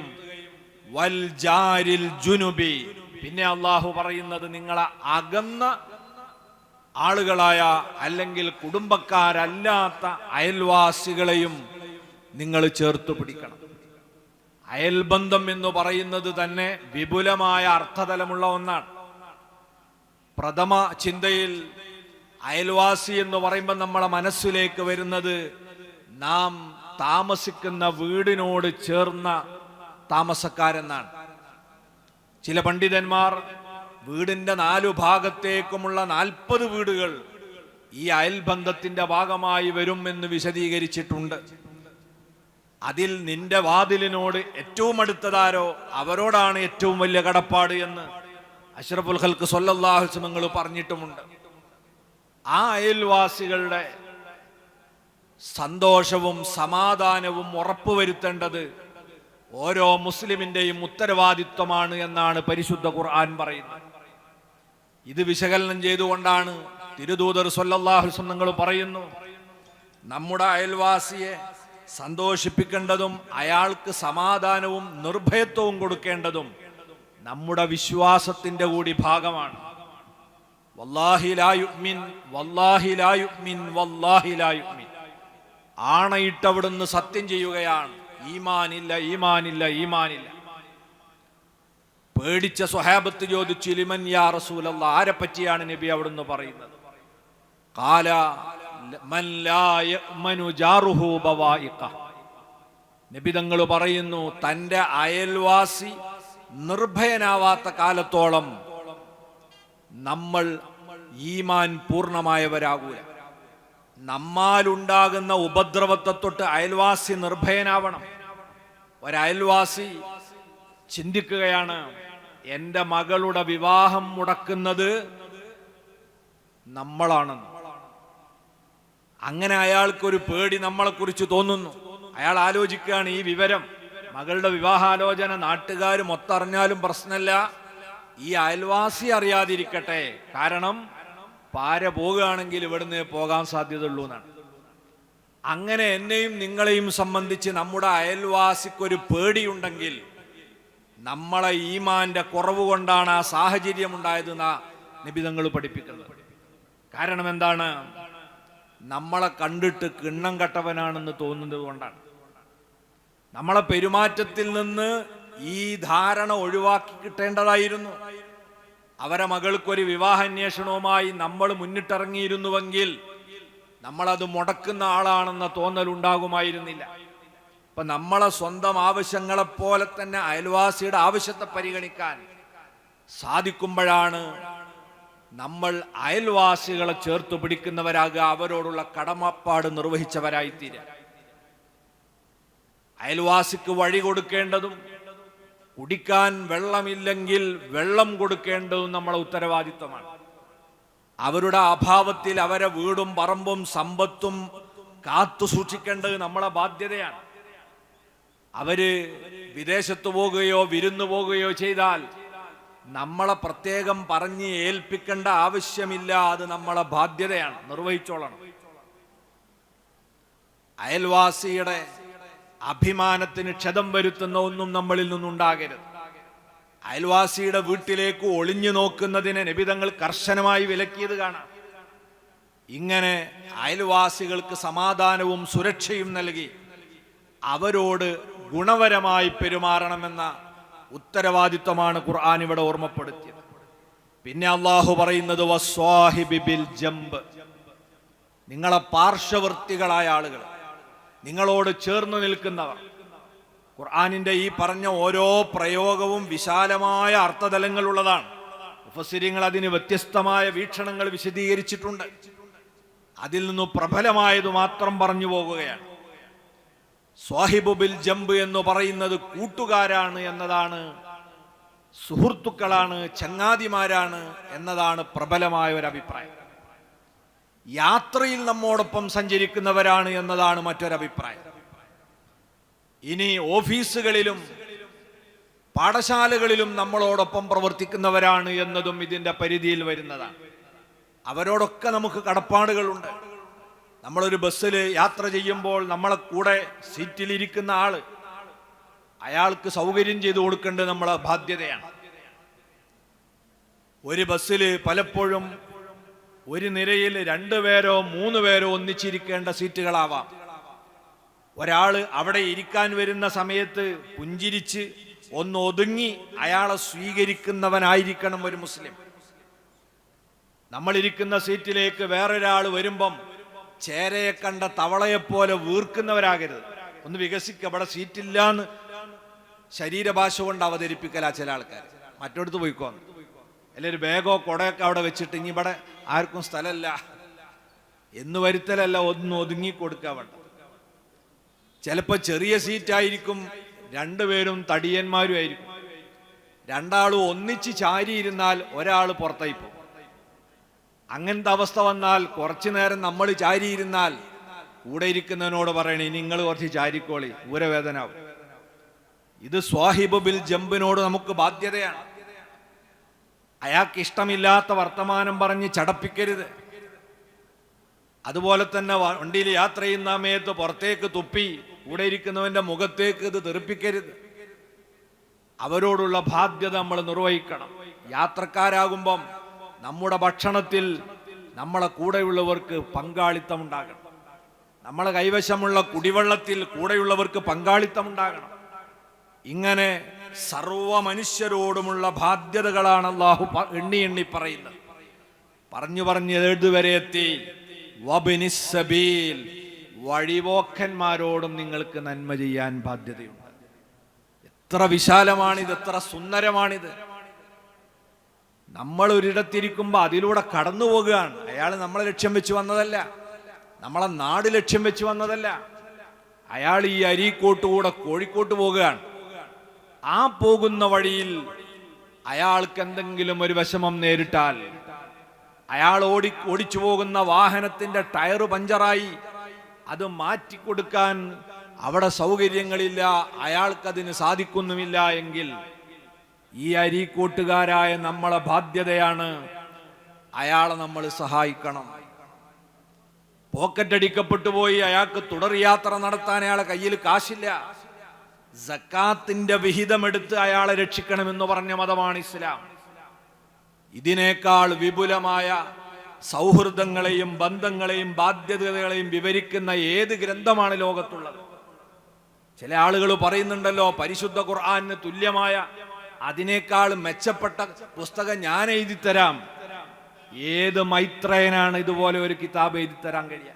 വൽ ജാരിൽ ജുനുബി, പിന്നെ അള്ളാഹു പറയുന്നത് നിങ്ങളെ അകന്ന ആളുകളായ അല്ലെങ്കിൽ കുടുംബക്കാരല്ലാത്ത അയൽവാസികളെയും നിങ്ങൾ ചേർത്ത് പിടിക്കണം. അയൽബന്ധം എന്ന് പറയുന്നത് തന്നെ വിപുലമായ അർത്ഥതലമുള്ള ഒന്നാണ്. പ്രഥമ ചിന്തയിൽ അയൽവാസി എന്ന് പറയുമ്പോൾ നമ്മളെ മനസ്സിലേക്ക് വരുന്നത് നാം താമസിക്കുന്ന വീടിനോട് ചേർന്ന താമസക്കാരെന്നാണ്. ചില പണ്ഡിതന്മാർ വീടിന്റെ 4 ഭാഗത്തേക്കുമുള്ള 40 വീടുകൾ ഈ അയൽബന്ധത്തിന്റെ ഭാഗമായി വരും എന്ന് വിശദീകരിച്ചിട്ടുണ്ട്. അതിൽ നിന്റെ വാതിലിനോട് ഏറ്റവും അടുത്തതാരോ അവരോടാണ് ഏറ്റവും വലിയ കടപ്പാട് എന്ന് അഷ്റഫുൽ ഖൽഖ് സ്വല്ലല്ലാഹു അലൈഹി വസല്ലം പറഞ്ഞിട്ടുമുണ്ട്. ആ അയൽവാസികളുടെ സന്തോഷവും സമാധാനവും ഉറപ്പുവരുത്തേണ്ടത് ഓരോ മുസ്ലിമിന്റെയും ഉത്തരവാദിത്വമാണ് എന്നാണ് പരിശുദ്ധ ഖുർആൻ പറയുന്നത്. ഇത് വിശകലനം ചെയ്തുകൊണ്ടാണ് തിരുദൂതർ സ്വല്ലല്ലാഹു അലൈഹി വസല്ലം പറയുന്നു, നമ്മുടെ അയൽവാസിയെ സന്തോഷിപ്പിക്കേണ്ടതും അയാൾക്ക് സമാധാനവും നിർഭയത്വവും കൊടുക്കേണ്ടതും നമ്മുടെ വിശ്വാസത്തിന്റെ കൂടി ഭാഗമാണ്. വല്ലാഹി ലാ യുഅ്മിൻ വല്ലാഹി ലാ യുഅ്മിൻ വല്ലാഹി ലാ യുഅ്മിൻ. ആണയിട്ടവിടുന്ന് സത്യം ചെയ്യുകയാണ്, ഈമാനില്ല ഈമാനില്ല ഈമാനില്ല. പേടിച്ച സ്വഹാബത്ത് ചോദിച്ചു, ലിമൻ യാ റസൂലല്ലാഹ്, ആരെ പറ്റിയാണ് നബി അവിടുന്ന് പറയുന്നത്? ഖാല മൻ ലാ യഅ്മനു ജാറുഹു ബവായിഖ. നബി തങ്ങൾ പറയുന്നു, തൻ്റെ അയൽവാസി നിർഭയനാവാത്ത കാലത്തോളം നമ്മൾ ഈമാൻ പൂർണ്ണമായവരാകൂല. നമ്മാലുണ്ടാകുന്ന ഉപദ്രവത്തെ തൊട്ട് അയൽവാസി നിർഭയനാവണം. ഒരയൽവാസി ചിന്തിക്കുകയാണ്, എൻ്റെ മകളുടെ വിവാഹം മുടക്കുന്നത് നമ്മളാണെന്ന്. അങ്ങനെ അയാൾക്കൊരു പേടി നമ്മളെക്കുറിച്ച് തോന്നുന്നു. അയാൾ ആലോചിക്കുകയാണ്, ഈ വിവരം, മകളുടെ വിവാഹാലോചന നാട്ടുകാർ മൊത്തറിഞ്ഞാലും പ്രശ്നമില്ല, ഈ അയൽവാസി അറിയാതിരിക്കട്ടെ, കാരണം പാര പോകുകയാണെങ്കിൽ ഇവിടുന്ന് പോകാൻ സാധ്യതയുള്ളൂ എന്നാണ്. അങ്ങനെ എന്നെയും നിങ്ങളെയും സംബന്ധിച്ച് നമ്മുടെ അയൽവാസിക്കൊരു പേടിയുണ്ടെങ്കിൽ നമ്മളെ ഈമാന്റെ കുറവ് കൊണ്ടാണ് ആ സാഹചര്യം ഉണ്ടായതെന്നാ നബി തങ്ങൾ പഠിപ്പിക്കുന്നത്. കാരണം എന്താണ്? നമ്മളെ കണ്ടിട്ട് കിണ്ണം കെട്ടവനാണെന്ന് തോന്നുന്നത് കൊണ്ടാണ്. നമ്മളെ പെരുമാറ്റത്തിൽ നിന്ന് ഈ ധാരണ ഒഴിവാക്കി കിട്ടേണ്ടതായിരുന്നു. അവരെ മകൾക്കൊരു വിവാഹാന്വേഷണവുമായി നമ്മൾ മുന്നിട്ടിറങ്ങിയിരുന്നുവെങ്കിൽ നമ്മളത് മുടക്കുന്ന ആളാണെന്ന തോന്നലുണ്ടാകുമായിരുന്നില്ല. അപ്പൊ നമ്മളെ സ്വന്തം ആവശ്യങ്ങളെപ്പോലെ തന്നെ അയൽവാസിയുടെ ആവശ്യത്തെ പരിഗണിക്കാൻ സാധിക്കുമ്പോഴാണ് നമ്മൾ അയൽവാസികളെ ചേർത്ത് പിടിക്കുന്നവരാകുക, അവരോടുള്ള കടമപ്പാട് നിർവഹിച്ചവരായിത്തീരുക. അയൽവാസിക്ക് വഴി കൊടുക്കേണ്ടതും കുടിക്കാൻ വെള്ളമില്ലെങ്കിൽ വെള്ളം കൊടുക്കേണ്ടതും നമ്മളെ ഉത്തരവാദിത്വമാണ്. അവരുടെ അഭാവത്തിൽ അവരെ വീടും പറമ്പും സമ്പത്തും കാത്തു സൂക്ഷിക്കേണ്ടത് നമ്മളെ ബാധ്യതയാണ്. അവര് വിദേശത്ത് പോകുകയോ വിരുന്നു പോകുകയോ ചെയ്താൽ നമ്മളെ പ്രത്യേകം പറഞ്ഞ് ഏൽപ്പിക്കേണ്ട ആവശ്യമില്ല, അത് നമ്മളെ ബാധ്യതയാണ്, നിർവഹിച്ചോളണം. അയൽവാസിയുടെ അഭിമാനത്തിന് ക്ഷതം വരുത്തുന്ന ഒന്നും നമ്മളിൽ നിന്നുണ്ടാകരുത്. അയൽവാസിയുടെ വീട്ടിലേക്ക് ഒളിഞ്ഞു നോക്കുന്നതിനെ നബി തങ്ങൾ കർശനമായി വിലക്കിയത് കാണാം. ഇങ്ങനെ അയൽവാസികൾക്ക് സമാധാനവും സുരക്ഷയും നൽകി അവരോട് ഗുണപരമായി പെരുമാറണമെന്ന ഉത്തരവാദിത്വമാണ് ഖുർആൻ ഇവിടെ ഓർമ്മപ്പെടുത്തിയത്. പിന്നെ അള്ളാഹു പറയുന്നത് വസ്വാഹിബി ബിൽ ജംബ്, നിങ്ങളെ പാർശ്വവർത്തികളായ ആളുകൾ, നിങ്ങളോട് ചേർന്ന് നിൽക്കുന്നവർ. ഖുർആനിന്റെ ഈ പറഞ്ഞ ഓരോ പ്രയോഗവും വിശാലമായ അർത്ഥതലങ്ങളുള്ളതാണ്. മുഫസ്സിരീങ്ങൾ അതിന് വ്യത്യസ്തമായ വീക്ഷണങ്ങൾ വിശദീകരിച്ചിട്ടുണ്ട്. അതിൽ നിന്ന് പ്രബലമായത് മാത്രം പറഞ്ഞു പോകുകയാണ്. സ്വാഹിബു ബിൽ ജംബ് എന്ന് പറയുന്നത് കൂട്ടുകാരാണ് എന്നതാണ്, സുഹൃത്തുക്കളാണ്, ചങ്ങാതിമാരാണ് എന്നതാണ് പ്രബലമായ ഒരു അഭിപ്രായം. യാത്രയിൽ നമ്മോടൊപ്പം സഞ്ചരിക്കുന്നവരാണ് എന്നതാണ് മറ്റൊരഭിപ്രായം. ഇനി ഓഫീസുകളിലും പാഠശാലകളിലും നമ്മളോടൊപ്പം പ്രവർത്തിക്കുന്നവരാണ് എന്നതും ഇതിന്റെ പരിധിയിൽ വരുന്നതാണ്. അവരോടൊക്കെ നമുക്ക് കടപ്പാടുകളുണ്ട്. നമ്മളൊരു ബസ്സിൽ യാത്ര ചെയ്യുമ്പോൾ നമ്മളെ കൂടെ സീറ്റിലിരിക്കുന്ന ആള്, അയാൾക്ക് സൗകര്യം ചെയ്തു കൊടുക്കേണ്ടത് നമ്മളെ ബാധ്യതയാണ്. ഒരു ബസ്സിൽ പലപ്പോഴും ഒരു നിരയിൽ 2 പേരോ 3 പേരോ ഒന്നിച്ചിരിക്കേണ്ട സീറ്റുകളാവാം. ഒരാള് അവിടെ ഇരിക്കാൻ വരുന്ന സമയത്ത് പുഞ്ചിരിച്ച് ഒന്ന് ഒതുങ്ങി അയാളെ സ്വീകരിക്കുന്നവനായിരിക്കണം ഒരു മുസ്ലിം. നമ്മളിരിക്കുന്ന സീറ്റിലേക്ക് വേറൊരാൾ വരുമ്പം ചേരയെ കണ്ട തവളയെപ്പോലെ വീർക്കുന്നവരാകരുത്. ഒന്ന് വികസിക്കുക, അവിടെ സീറ്റില്ലാന്ന് ശരീരഭാഷ കൊണ്ട് അവതരിപ്പിക്കലാ ചില ആൾക്കാർ. മറ്റൊടുത്ത് പോയിക്കോന്ന്, അല്ലെങ്കിൽ ഒരു ബാഗോ കൊടയൊക്കെ അവിടെ വെച്ചിട്ട് ഇനി ഇവിടെ ആർക്കും സ്ഥലമല്ല എന്ന് വരുത്തലല്ല, ഒന്ന് ഒതുങ്ങി കൊടുക്കുക വേണ്ട. ചിലപ്പോൾ ചെറിയ സീറ്റായിരിക്കും, 2 പേരും തടിയന്മാരും ആയിരിക്കും. 2 ആളും ഒന്നിച്ച് ചാരിയിരുന്നാൽ ഒരാൾ പുറത്തായി പോകും. അങ്ങനത്തെ അവസ്ഥ വന്നാൽ കുറച്ചു നേരം നമ്മൾ ചാരിയിരുന്നാൽ കൂടെ ഇരിക്കുന്നവനോട് പറയണേ, നിങ്ങൾ കുറച്ച് ചാരിക്കോളി, ഊരവേദനാവും. ഇത് സ്വാഹിബു ബിൽ ജംബിനോട് നമുക്ക് ബാധ്യതയാണ്. അയാൾക്ക് ഇഷ്ടമില്ലാത്ത വർത്തമാനം പറഞ്ഞ് ചടപ്പിക്കരുത്. അതുപോലെ തന്നെ വണ്ടിയിൽ യാത്ര ചെയ്യുന്ന സമയത്ത് പുറത്തേക്ക് തുപ്പി കൂടെ ഇരിക്കുന്നവന്റെ മുഖത്തേക്ക് ഇത് തെറിപ്പിക്കരുത്. അവരോടുള്ള ബാധ്യത നമ്മൾ നിർവഹിക്കണം. യാത്രക്കാരാകുമ്പം നമ്മുടെ ഭക്ഷണത്തിൽ നമ്മളെ കൂടെയുള്ളവർക്ക് പങ്കാളിത്തം ഉണ്ടാകണം. നമ്മളെ കൈവശമുള്ള കുടിവെള്ളത്തിൽ കൂടെയുള്ളവർക്ക് പങ്കാളിത്തം ഉണ്ടാകണം. ഇങ്ങനെ സർവ മനുഷ്യരോടുമുള്ള ബാധ്യതകളാണ് അല്ലാഹു എണ്ണി എണ്ണി പറയുന്നത്. പറഞ്ഞു പറഞ്ഞ് ഏതുവരെ എത്തി? വബ്നിസ് സബീൽ, വഴിപോക്കന്മാരോടും നിങ്ങൾക്ക് നന്മ ചെയ്യാൻ ബാധ്യതയുണ്ട്. എത്ര വിശാലമാണിത്, എത്ര സുന്ദരമാണിത്. നമ്മൾ ഒരിടത്തിരിക്കുമ്പോൾ അതിലൂടെ കടന്നു പോകുകയാണ്. അയാൾ നമ്മളെ ലക്ഷ്യം വെച്ച് വന്നതല്ല, നമ്മളെ നാട് ലക്ഷ്യം വെച്ച് വന്നതല്ല. അയാൾ ഈ അരീക്കോട്ടുകൂടെ കോഴിക്കോട്ട് പോകുകയാണ്. ആ പോകുന്ന വഴിയിൽ അയാൾക്ക് എന്തെങ്കിലും ഒരു വിഷമം നേരിട്ടാൽ, അയാൾ ഓടിച്ചു പോകുന്ന വാഹനത്തിന്റെ ടയർ പഞ്ചറായി, അത് മാറ്റിക്കൊടുക്കാൻ അവിടെ സൗകര്യങ്ങളില്ല, അയാൾക്കതിന് സാധിക്കുന്നുമില്ല എങ്കിൽ ഈ അരീക്കോട്ടുകാരായ നമ്മളെ ബാധ്യതയാണ് അയാളെ നമ്മൾ സഹായിക്കണം. പോക്കറ്റടിക്കപ്പെട്ടു പോയി, അയാൾക്ക് തുടർ യാത്ര നടത്താൻ അയാളെ കയ്യിൽ കാശില്ല, സക്കാത്തിന്റെ വിഹിതമെടുത്ത് അയാളെ രക്ഷിക്കണമെന്ന് പറഞ്ഞ മതമാണ് ഇസ്ലാം. ഇതിനേക്കാൾ വിപുലമായ സൗഹൃദങ്ങളെയും ബന്ധങ്ങളെയും ബാധ്യതകളെയും വിവരിക്കുന്ന ഏത് ഗ്രന്ഥമാണ് ലോകത്തുള്ളത്? ചില ആളുകൾ പറയുന്നുണ്ടല്ലോ, പരിശുദ്ധ ഖുർആനിന് തുല്യമായ അതിനേക്കാൾ മെച്ചപ്പെട്ട പുസ്തകം ഞാൻ എഴുതിത്തരാം. ഏത് മൈത്രേയനാണ് ഇതുപോലെ ഒരു കിതാബ് എഴുതിത്തരാൻ കഴിയുക?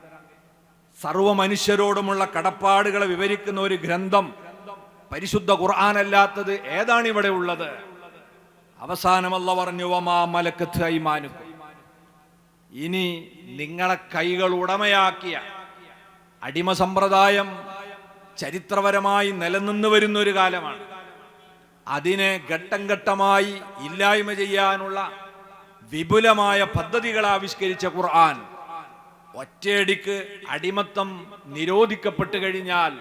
സർവ മനുഷ്യരോടുമുള്ള കടപ്പാടുകളെ വിവരിക്കുന്ന ഒരു ഗ്രന്ഥം പരിശുദ്ധ ഖുർആൻ അല്ലാത്തത് ഏതാണ് ഇവിടെ ഉള്ളത്? അവസാനം അല്ലാഹു പറഞ്ഞു, വമാ മലക്കത്ത് അയ്മാനുക്കും, ഇനി നിങ്ങളെ കൈകൾ ഉടമയാക്കിയ അടിമ സമ്പ്രദായം ചരിത്രപരമായി നിലനിന്നു വരുന്ന ഒരു കാലമാണ്. അതിനെ ഘട്ടം ഘട്ടമായി ഇല്ലായ്മ ചെയ്യാനുള്ള വിപുലമായ പദ്ധതികൾ ആവിഷ്കരിച്ച ഖുർആൻ ഒറ്റയടിക്ക് അടിമത്തം നിരോധിക്കപ്പെട്ടു കഴിഞ്ഞാൽ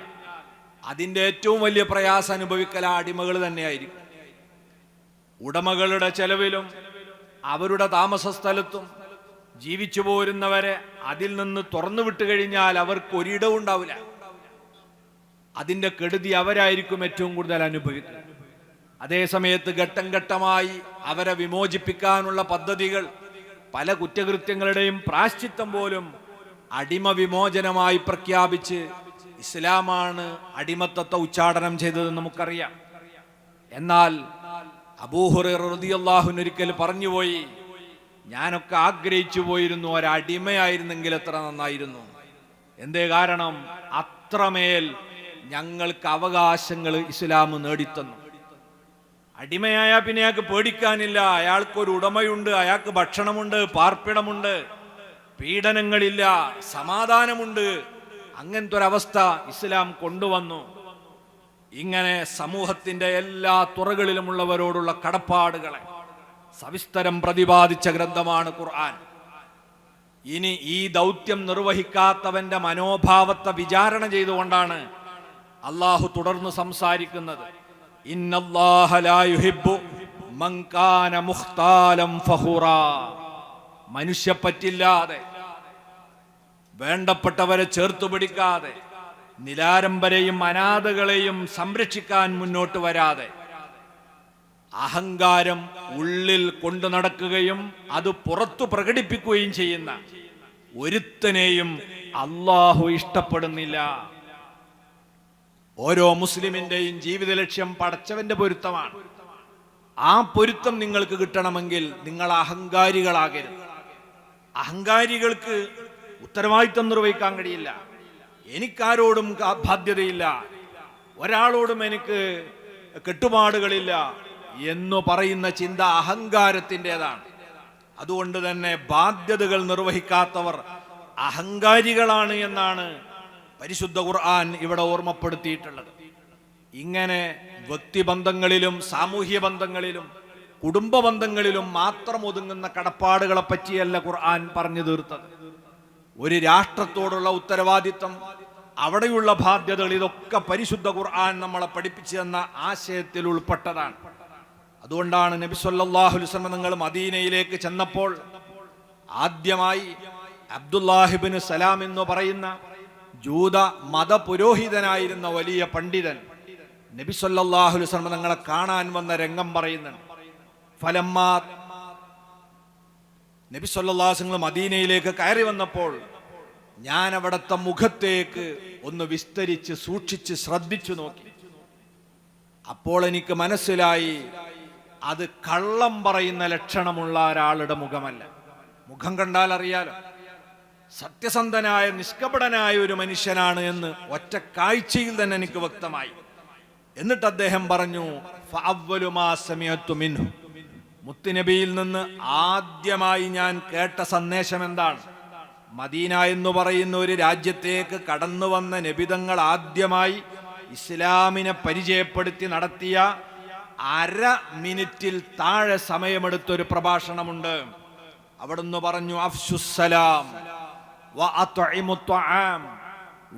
അതിൻ്റെ ഏറ്റവും വലിയ പ്രയാസം അനുഭവിക്കൽ അടിമകൾ തന്നെയായിരിക്കും. ഉടമകളുടെ ചെലവിലും അവരുടെ താമസ സ്ഥലത്തും ജീവിച്ചു പോരുന്നവരെ അതിൽ നിന്ന് തുറന്നു വിട്ടു കഴിഞ്ഞാൽ അവർക്ക് ഒരിടവും ഉണ്ടാവില്ല. അതിൻ്റെ കെടുതി അവരായിരിക്കും ഏറ്റവും കൂടുതൽ അനുഭവിക്കുന്നത്. അതേസമയത്ത് ഘട്ടം ഘട്ടമായി അവരെ വിമോചിപ്പിക്കാനുള്ള പദ്ധതികൾ, പല കുറ്റകൃത്യങ്ങളുടെയും പ്രാശ്ചിത്തം പോലും അടിമ വിമോചനമായി പ്രഖ്യാപിച്ച് ഇസ്ലാമാണ് അടിമത്തത്തെ ഉച്ചാടനം ചെയ്തത് നമുക്കറിയാം. എന്നാൽ അബൂ ഹുറൈറ റളിയല്ലാഹു അൻഹു ഒരിക്കൽ പറഞ്ഞുപോയി, ഞാനൊക്കെ ആഗ്രഹിച്ചു പോയിരുന്നു ഒരടിമയായിരുന്നെങ്കിൽ എത്ര നന്നായിരുന്നു. എന്തേ കാരണം? അത്രമേൽ ഞങ്ങൾക്ക് അവകാശങ്ങൾ ഇസ്ലാം നേടിത്തന്നു. അടിമയായ പിന്നെ അയാൾക്ക് പേടിക്കാനില്ല, അയാൾക്കൊരു ഉടമയുണ്ട്, അയാൾക്ക് ഭക്ഷണമുണ്ട്, പാർപ്പിടമുണ്ട്, പീഡനങ്ങളില്ല, സമാധാനമുണ്ട്. അങ്ങനത്തെ ഒരവസ്ഥ ഇസ്ലാം കൊണ്ടുവന്നു. ഇങ്ങനെ സമൂഹത്തിന്റെ എല്ലാ തുറകളിലുമുള്ളവരോടുള്ള കടപ്പാടുകളെ സവിസ്തരം പ്രതിപാദിച്ച ഗ്രന്ഥമാണ് ഖുർആൻ. ഇനി ഈ ദൗത്യം നിർവഹിക്കാത്തവന്റെ മനോഭാവത്തെ വിചാരണ ചെയ്തുകൊണ്ടാണ് അള്ളാഹു തുടർന്ന് സംസാരിക്കുന്നത്. ഇന്നല്ലാഹ ലാ യുഹിബ്ബു മൻ കാന മുഖ്താലൻ ഫഖൂറാ. മനുഷ്യപ്പറ്റില്ലാതെ, വേണ്ടപ്പെട്ടവരെ ചേർത്തു പിടിക്കാതെ, നിലാരംബരെയും അനാഥകളെയും സംരക്ഷിക്കാൻ മുന്നോട്ട് വരാതെ, അഹങ്കാരം ഉള്ളിൽ കൊണ്ടു നടക്കുകയും അത് പുറത്തു പ്രകടിപ്പിക്കുകയും ചെയ്യുന്ന ഒരുത്തനെയും അള്ളാഹു ഇഷ്ടപ്പെടുന്നില്ല. ഓരോ മുസ്ലിമിന്റെയും ജീവിത ലക്ഷ്യം പടച്ചവന്റെ പൊരുത്തമാണ്. ആ പൊരുത്തം നിങ്ങൾക്ക് കിട്ടണമെങ്കിൽ നിങ്ങൾ അഹങ്കാരികളാകരുത്. അഹങ്കാരികൾക്ക് ഉത്തരവാദിത്വം നിർവഹിക്കാൻ കഴിയില്ല. എനിക്കാരോടും ബാധ്യതയില്ല, ഒരാളോടും എനിക്ക് കെട്ടുപാടുകളില്ല എന്ന് പറയുന്ന ചിന്ത അഹങ്കാരത്തിൻ്റെതാണ്. അതുകൊണ്ട് തന്നെ ബാധ്യതകൾ നിർവഹിക്കാത്തവർ അഹങ്കാരികളാണ് എന്നാണ് പരിശുദ്ധ ഖുർആൻ ഇവിടെ ഓർമ്മപ്പെടുത്തിയിട്ടുള്ളത്. ഇങ്ങനെ വ്യക്തിബന്ധങ്ങളിലും സാമൂഹ്യ ബന്ധങ്ങളിലും കുടുംബ ബന്ധങ്ങളിലും മാത്രം ഒതുങ്ങുന്ന കടപ്പാടുകളെ പറ്റിയല്ല ഖുർആൻ പറഞ്ഞു തീർത്തത്. ഒരു രാഷ്ട്രത്തോടുള്ള ഉത്തരവാദിത്വം, അവിടെയുള്ള ബാധ്യതകൾ, ഇതൊക്കെ പരിശുദ്ധ ഖുർആൻ നമ്മളെ പഠിപ്പിച്ചു തന്ന ആശയത്തിൽ ഉൾപ്പെട്ടതാണ്. അതുകൊണ്ടാണ് നബി സല്ലല്ലാഹു അലൈഹി വസല്ലം നിങ്ങൾ മദീനയിലേക്ക് ചെന്നപ്പോൾ ആദ്യമായി അബ്ദുല്ലാഹിബ്നു സലാം എന്ന് പറയുന്ന ജൂത മതപുരോഹിതനായിരുന്ന വലിയ പണ്ഡിതൻ നബി സല്ലല്ലാഹു അലൈഹി വസല്ലം നിങ്ങളെ കാണാൻ വന്ന രംഗം പറയുന്നുണ്ട്. ഫലമ്മാ നബി സല്ലല്ലാഹു അലൈഹി വസല്ലം മദീനയിലേക്ക് കയറി വന്നപ്പോൾ ഞാൻ അവിടുത്തെ മുഖത്തേക്ക് ഒന്ന് വിസ്തരിച്ച് സൂക്ഷിച്ച് ശ്രദ്ധിച്ചു നോക്കി. അപ്പോൾ എനിക്ക് മനസ്സിലായി അത് കള്ളം പറയുന്ന ലക്ഷണമുള്ള ഒരാളുടെ മുഖമല്ല. മുഖം കണ്ടാൽ അറിയാലോ, സത്യസന്ധനായ നിഷ്കപടനായ ഒരു മനുഷ്യനാണ് എന്ന് ഒറ്റ കാഴ്ചയിൽ തന്നെ എനിക്ക് വ്യക്തമായി. എന്നിട്ട് അദ്ദേഹം പറഞ്ഞു, ഫഅവ്വലു മാ സമിഅതു മിൻഹു, മുത്തുനബിയിൽ നിന്ന് ആദ്യമായി ഞാൻ കേട്ട സന്ദേശം എന്താണ്? മദീന എന്ന് പറയുന്ന ഒരു രാജ്യത്തേക്ക് കടന്നു വന്ന നബിതങ്ങൾ ആദ്യമായി ഇസ്ലാമിനെ പരിചയപ്പെടുത്തി നടത്തിയ 1/2 മിനിറ്റിൽ താഴെ സമയമെടുത്തൊരു പ്രഭാഷണമുണ്ട്. അവിടുന്ന് പറഞ്ഞു, അഫ്ശുസ്സലാം വഅത്ഇമുത് ത്വആം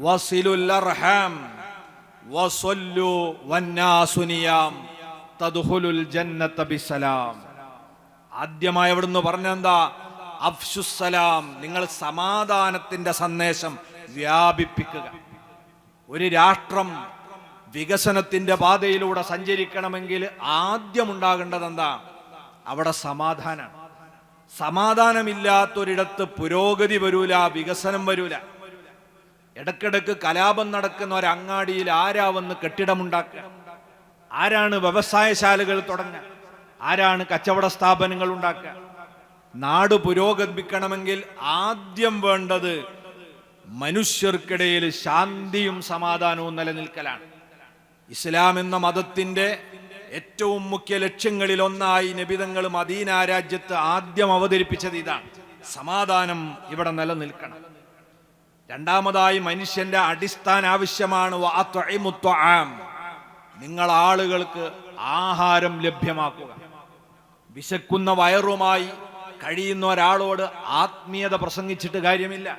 വസിലുൽ അർഹാം വസല്ലു വന്നാസു നിയാം തദ്ഖുലുൽ ജന്നത ബിസലാം. ആദ്യമായി അവിടുന്ന് പറഞ്ഞെന്താ? അഫ്ശുസ്സലാം, നിങ്ങൾ സമാധാനത്തിന്റെ സന്ദേശം വ്യാപിപ്പിക്കുക. ഒരു രാഷ്ട്രം വികസനത്തിന്റെ പാതയിലൂടെ സഞ്ചരിക്കണമെങ്കിൽ ആദ്യം ഉണ്ടാകേണ്ടത് എന്താ? അവിടെ സമാധാനമാണ്. സമാധാനമില്ലാത്തൊരിടത്ത് പുരോഗതി വരൂല, വികസനം വരൂല. ഇടക്കിടക്ക് കലാപം നടക്കുന്ന ഒരങ്ങാടിയിൽ ആരാ വന്ന് കെട്ടിടമുണ്ടാക്കുക? ആരാണ് വ്യവസായശാലകൾ തുടങ്ങുക? ആരാണ് കച്ചവട സ്ഥാപനങ്ങൾ ഉണ്ടാക്കുക? നാട് പുരോഗമിക്കണമെങ്കിൽ ആദ്യം വേണ്ടത് മനുഷ്യർക്കിടയിൽ ശാന്തിയും സമാധാനവും നിലനിൽക്കലാണ്. ഇസ്ലാം എന്ന മതത്തിന്റെ ഏറ്റവും മുഖ്യ ലക്ഷ്യങ്ങളിൽ ഒന്നായി നബിതങ്ങൾ മദീന രാജ്യത്ത് ആദ്യം അവതരിപ്പിച്ചത് ഇതാണ്: സമാധാനം ഇവിടെ നിലനിൽക്കണം. രണ്ടാമതായി മനുഷ്യന്റെ അടിസ്ഥാന ആവശ്യമാണ് വഅത്ഇമുത് ത്വആം, നിങ്ങൾ ആളുകൾക്ക് ആഹാരം ലഭ്യമാക്കുക. വിശക്കുന്ന വയറുമായി കഴിയുന്ന ഒരാളോട് ആത്മീയത പ്രസംഗിച്ചിട്ട് കാര്യമില്ല.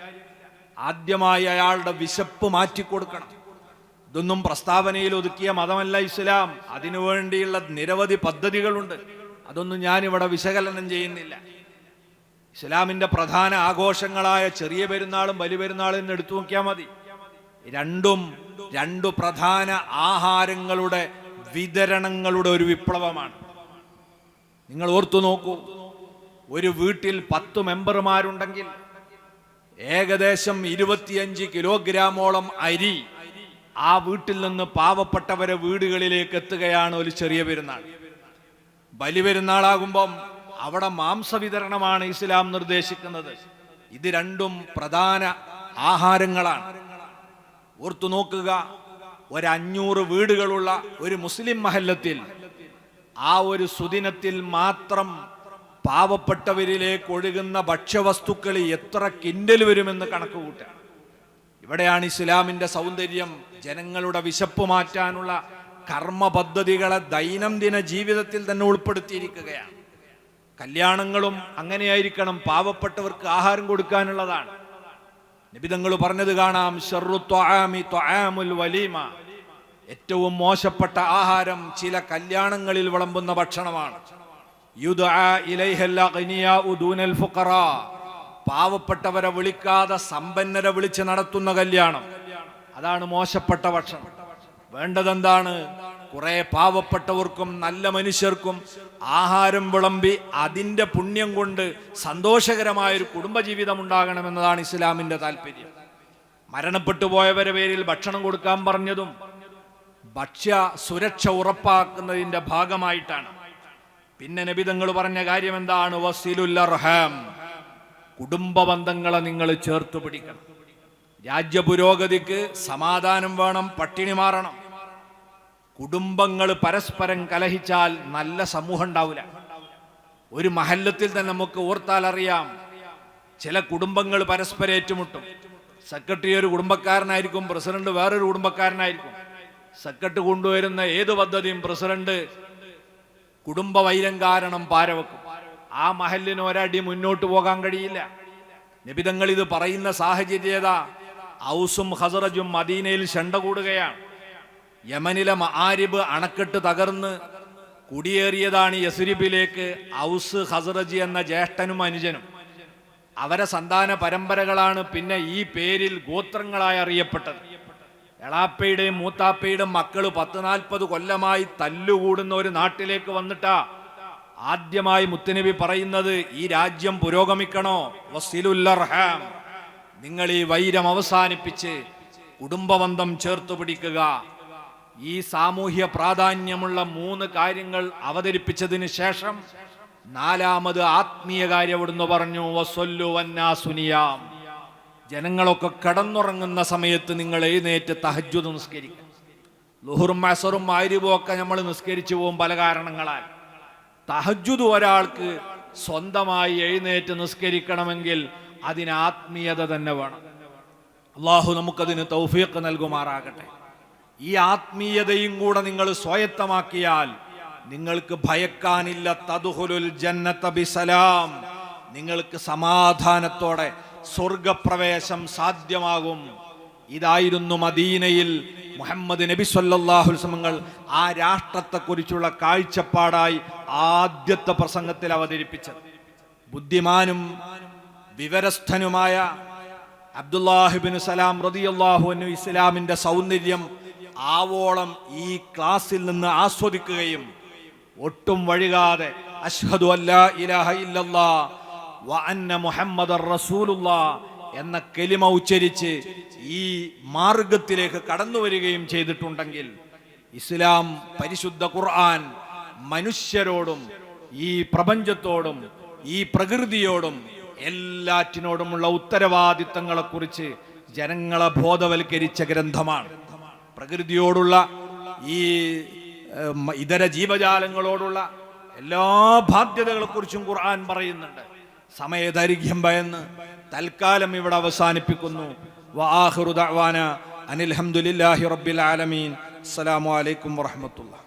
ആദ്യമായി അയാളുടെ വിശപ്പ് മാറ്റിക്കൊടുക്കണം. ഇതൊന്നും പ്രസ്താവനയിൽ ഒതുക്കിയ മതമല്ല ഇസ്ലാം. അതിനുവേണ്ടിയുള്ള നിരവധി പദ്ധതികളുണ്ട്. അതൊന്നും ഞാനിവിടെ വിശകലനം ചെയ്യുന്നില്ല. ഇസ്ലാമിന്റെ പ്രധാന ആഘോഷങ്ങളായ ചെറിയ പെരുന്നാളും വലിയ പെരുന്നാളും എന്ന് എടുത്തു നോക്കിയാൽ മതി. രണ്ടു പ്രധാന ആഹാരങ്ങളുടെ വിതരണങ്ങളുടെ ഒരു വിപ്ലവമാണ്. നിങ്ങൾ ഓർത്തു നോക്കൂ, ഒരു വീട്ടിൽ 10 മെമ്പർമാരുണ്ടെങ്കിൽ ഏകദേശം 25 കിലോഗ്രാമോളം അരി ആ വീട്ടിൽ നിന്ന് പാവപ്പെട്ടവരെ വീടുകളിലേക്ക് എത്തുകയാണ് ഒരു ചെറിയ പെരുന്നാൾ. വലിയ പെരുന്നാളാകുമ്പം അവിടെ മാംസവിതരണമാണ് ഇസ്ലാം നിർദ്ദേശിക്കുന്നത്. ഇത് രണ്ടും പ്രധാന ആഹാരങ്ങളാണ്. ഓർത്തു നോക്കുക, 500 വീടുകളുള്ള ഒരു മുസ്ലിം മഹല്ലത്തിൽ ആ ഒരു സുദിനത്തിൽ മാത്രം പാവപ്പെട്ടവരിലേക്ക് ഒഴുകുന്ന ഭക്ഷ്യവസ്തുക്കൾ എത്ര കിൻഡൽ വരുമെന്ന് കണക്ക് കൂട്ടുക. ഇവിടെയാണ് ഇസ്ലാമിന്റെ സൗന്ദര്യം. ജനങ്ങളുടെ വിശപ്പ് മാറ്റാനുള്ള കർമ്മ പദ്ധതികളെ ദൈനംദിന ജീവിതത്തിൽ തന്നെ ഉൾപ്പെടുത്തിയിരിക്കുകയാണ്. കല്യാണങ്ങളും അങ്ങനെയായിരിക്കണം, പാവപ്പെട്ടവർക്ക് ആഹാരം കൊടുക്കാനുള്ളതാണ്. നബി തങ്ങൾ പറഞ്ഞത് കാണാം, ശർറു ത്വആമി ത്വആമുൽ വലീമ, ഏറ്റവും മോശപ്പെട്ട ആഹാരം ചില കല്യാണങ്ങളിൽ വിളമ്പുന്ന ഭക്ഷണമാണ്. യുദ്ആ ഇലൈഹൽ അഗ്നിയാഉ ദൂനൽ ഫുഖറാ, പാവപ്പെട്ടവരെ വിളിക്കാതെ സമ്പന്നരെ വിളിച്ച് നടത്തുന്ന കല്യാണം, അതാണ് മോശപ്പെട്ട ഭക്ഷണം. വേണ്ടതെന്താണ്? കുറെ പാവപ്പെട്ടവർക്കും നല്ല മനുഷ്യർക്കും ആഹാരം വിളമ്പി അതിൻ്റെ പുണ്യം കൊണ്ട് സന്തോഷകരമായൊരു കുടുംബജീവിതം ഉണ്ടാകണമെന്നതാണ് ഇസ്ലാമിൻ്റെ താല്പര്യം. മരണപ്പെട്ടു പോയവരെ പേരിൽ ഭക്ഷണം കൊടുക്കാൻ പറഞ്ഞതും ഭക്ഷ്യ സുരക്ഷ ഉറപ്പാക്കുന്നതിൻ്റെ ഭാഗമായിട്ടാണ്. പിന്നെ നബി തങ്ങൾ പറഞ്ഞ കാര്യം എന്താണ്? വസിലുൽ അർഹാം, കുടുംബ ബന്ധങ്ങളെ നിങ്ങൾ ചേർത്ത് പിടിക്കണം. രാജ്യ പുരോഗതിക്ക് സമാധാനം വേണം, പട്ടിണി മാറണം. കുടുംബങ്ങൾ പരസ്പരം കലഹിച്ചാൽ നല്ല സമൂഹം ഉണ്ടാവില്ല. ഒരു മഹല്ലത്തിൽ തന്നെ നമുക്ക് ഓർത്താൽ അറിയാം, ചില കുടുംബങ്ങൾ പരസ്പരം ഏറ്റുമുട്ടും. സെക്രട്ടറി ഒരു കുടുംബക്കാരനായിരിക്കും, പ്രസിഡന്റ് വേറൊരു കുടുംബക്കാരനായിരിക്കും. സെക്രട്ടറി കൊണ്ടുവരുന്ന ഏത് പദ്ധതിയും പ്രസിഡന്റ് കുടുംബ വൈരം കാരണം പാരവെക്കും. ആ മഹല്ലിന് ഒരടി മുന്നോട്ട് പോകാൻ കഴിയില്ല. നബിതങ്ങൾ ഇത് പറയുന്ന സാഹചര്യത, ഔസും ഖസറജും മദീനയിൽ ശണ്ട കൂടുകയാണ്. യമനിലെ മആരിബ് അണക്കെട്ട് തകർന്ന് കുടിയേറിയതാണ് യസ്രിബിലേക്ക് ഔസ് ഖസറജി എന്ന ജ്യേഷ്ഠനും അനുജനും. അവരെ സന്താന പരമ്പരകളാണ് പിന്നെ ഈ പേരിൽ ഗോത്രങ്ങളായി അറിയപ്പെട്ടത്. എളാപ്പയുടെയും മൂത്താപ്പയുടെയും മക്കൾ 10-40 കൊല്ലമായി തല്ലുകൂടുന്ന ഒരു നാട്ടിലേക്ക് വന്നിട്ടാ ആദ്യമായി മുത്തുനബി പറയുന്നത്, ഈ രാജ്യം പുരോഗമിക്കണോ, വസിലുൽ അർഹാം, നിങ്ങൾ ഈ വൈരം അവസാനിപ്പിച്ച് കുടുംബബന്ധം ചേർത്തു പിടിക്കുക. ഈ സാമൂഹ്യ പ്രാധാന്യമുള്ള 3 കാര്യങ്ങൾ അവതരിപ്പിച്ചതിന് ശേഷം 4ാമത് ആത്മീയ കാര്യം അവിടുന്ന് പറഞ്ഞു, വസല്ലു വന്നാസു നിയാം, ജനങ്ങളൊക്കെ കിടന്നുറങ്ങുന്ന സമയത്ത് നിങ്ങൾ എഴുന്നേറ്റ് തഹജ്ജുദ് നിസ്കരിക്കുക. ളുഹറും അസറും മഗ്‌രിബും ഒക്കെ നമ്മൾ നിസ്കരിച്ചു പോകും പല കാരണങ്ങളാൽ. തഹജ്ജുദ് ഒരാൾക്ക് സ്വന്തമായി എഴുന്നേറ്റ് നിസ്കരിക്കണമെങ്കിൽ അതിന് ആത്മീയത തന്നെ വേണം. അള്ളാഹു നമുക്കതിന് തൗഫീഖ് നൽകുമാറാകട്ടെ. ഈ ആത്മീയതയും കൂടെ നിങ്ങൾ സ്വായത്തമാക്കിയാൽ നിങ്ങൾക്ക് ഭയക്കാനില്ല. തദ്ഖുലുൽ ജന്നത ബിസലാം, നിങ്ങൾക്ക് സമാധാനത്തോടെ സ്വർഗപ്രവേശം സാധ്യമാകും. ഇതായിരുന്നു മദീനയിൽ മുഹമ്മദ് നബി സല്ലല്ലാഹു അലൈഹി വസല്ലം ആ രാഷ്ട്രത്തെക്കുറിച്ചുള്ള കാഴ്ചപ്പാടായി ആദ്യത്തെ പ്രസംഗത്തിൽ അവതരിപ്പിച്ചത്. ബുദ്ധിമാനും വിവരസ്ഥനുമായ അബ്ദുല്ലാഹിബ്നു സലാം റളിയല്ലാഹു അൻഹു ഇസ്ലാമിന്റെ സൗന്ദര്യം ആവോളം ഈ ക്ലാസ്സിൽ നിന്ന് ആസ്വദിക്കുകയും ഒട്ടും വഴികാതെ അഷ്ഹദു അല്ലാ ഇലാഹ ഇല്ലല്ലാഹ് വ അന്ന മുഹമ്മദർ റസൂലുള്ളാഹ് എന്ന കലിമ ഉച്ചരിച്ച് ഈ മാർഗത്തിലേക്ക് കടന്നു വരികയും ചെയ്തിട്ടുണ്ടെങ്കിൽ ഇസ്ലാം പരിശുദ്ധ ഖുർആൻ മനുഷ്യരോടും ഈ പ്രപഞ്ചത്തോടും ഈ പ്രകൃതിയോടും എല്ലാറ്റിനോടുമുള്ള ഉത്തരവാദിത്തങ്ങളെക്കുറിച്ച് ജനങ്ങളെ ബോധവൽക്കരിച്ച ഗ്രന്ഥമാണ്. പ്രകൃതിയോടുള്ള ഈ ഇതര ജീവജാലങ്ങളോടുള്ള എല്ലാ ബാധ്യതകളെക്കുറിച്ചും ഖുർആൻ പറയുന്നുണ്ട്. സമയദൈർഘ്യം ഭയന്ന് തൽക്കാലം ഇവിടെ അവസാനിപ്പിക്കുന്നു. വആഖിറു ദഅ്വാന അനിൽ ഹംദുലില്ലാഹി റബ്ബിൽ ആലമീൻ. അസ്സലാമു അലൈക്കും വറഹ്മത്തുള്ളാഹി.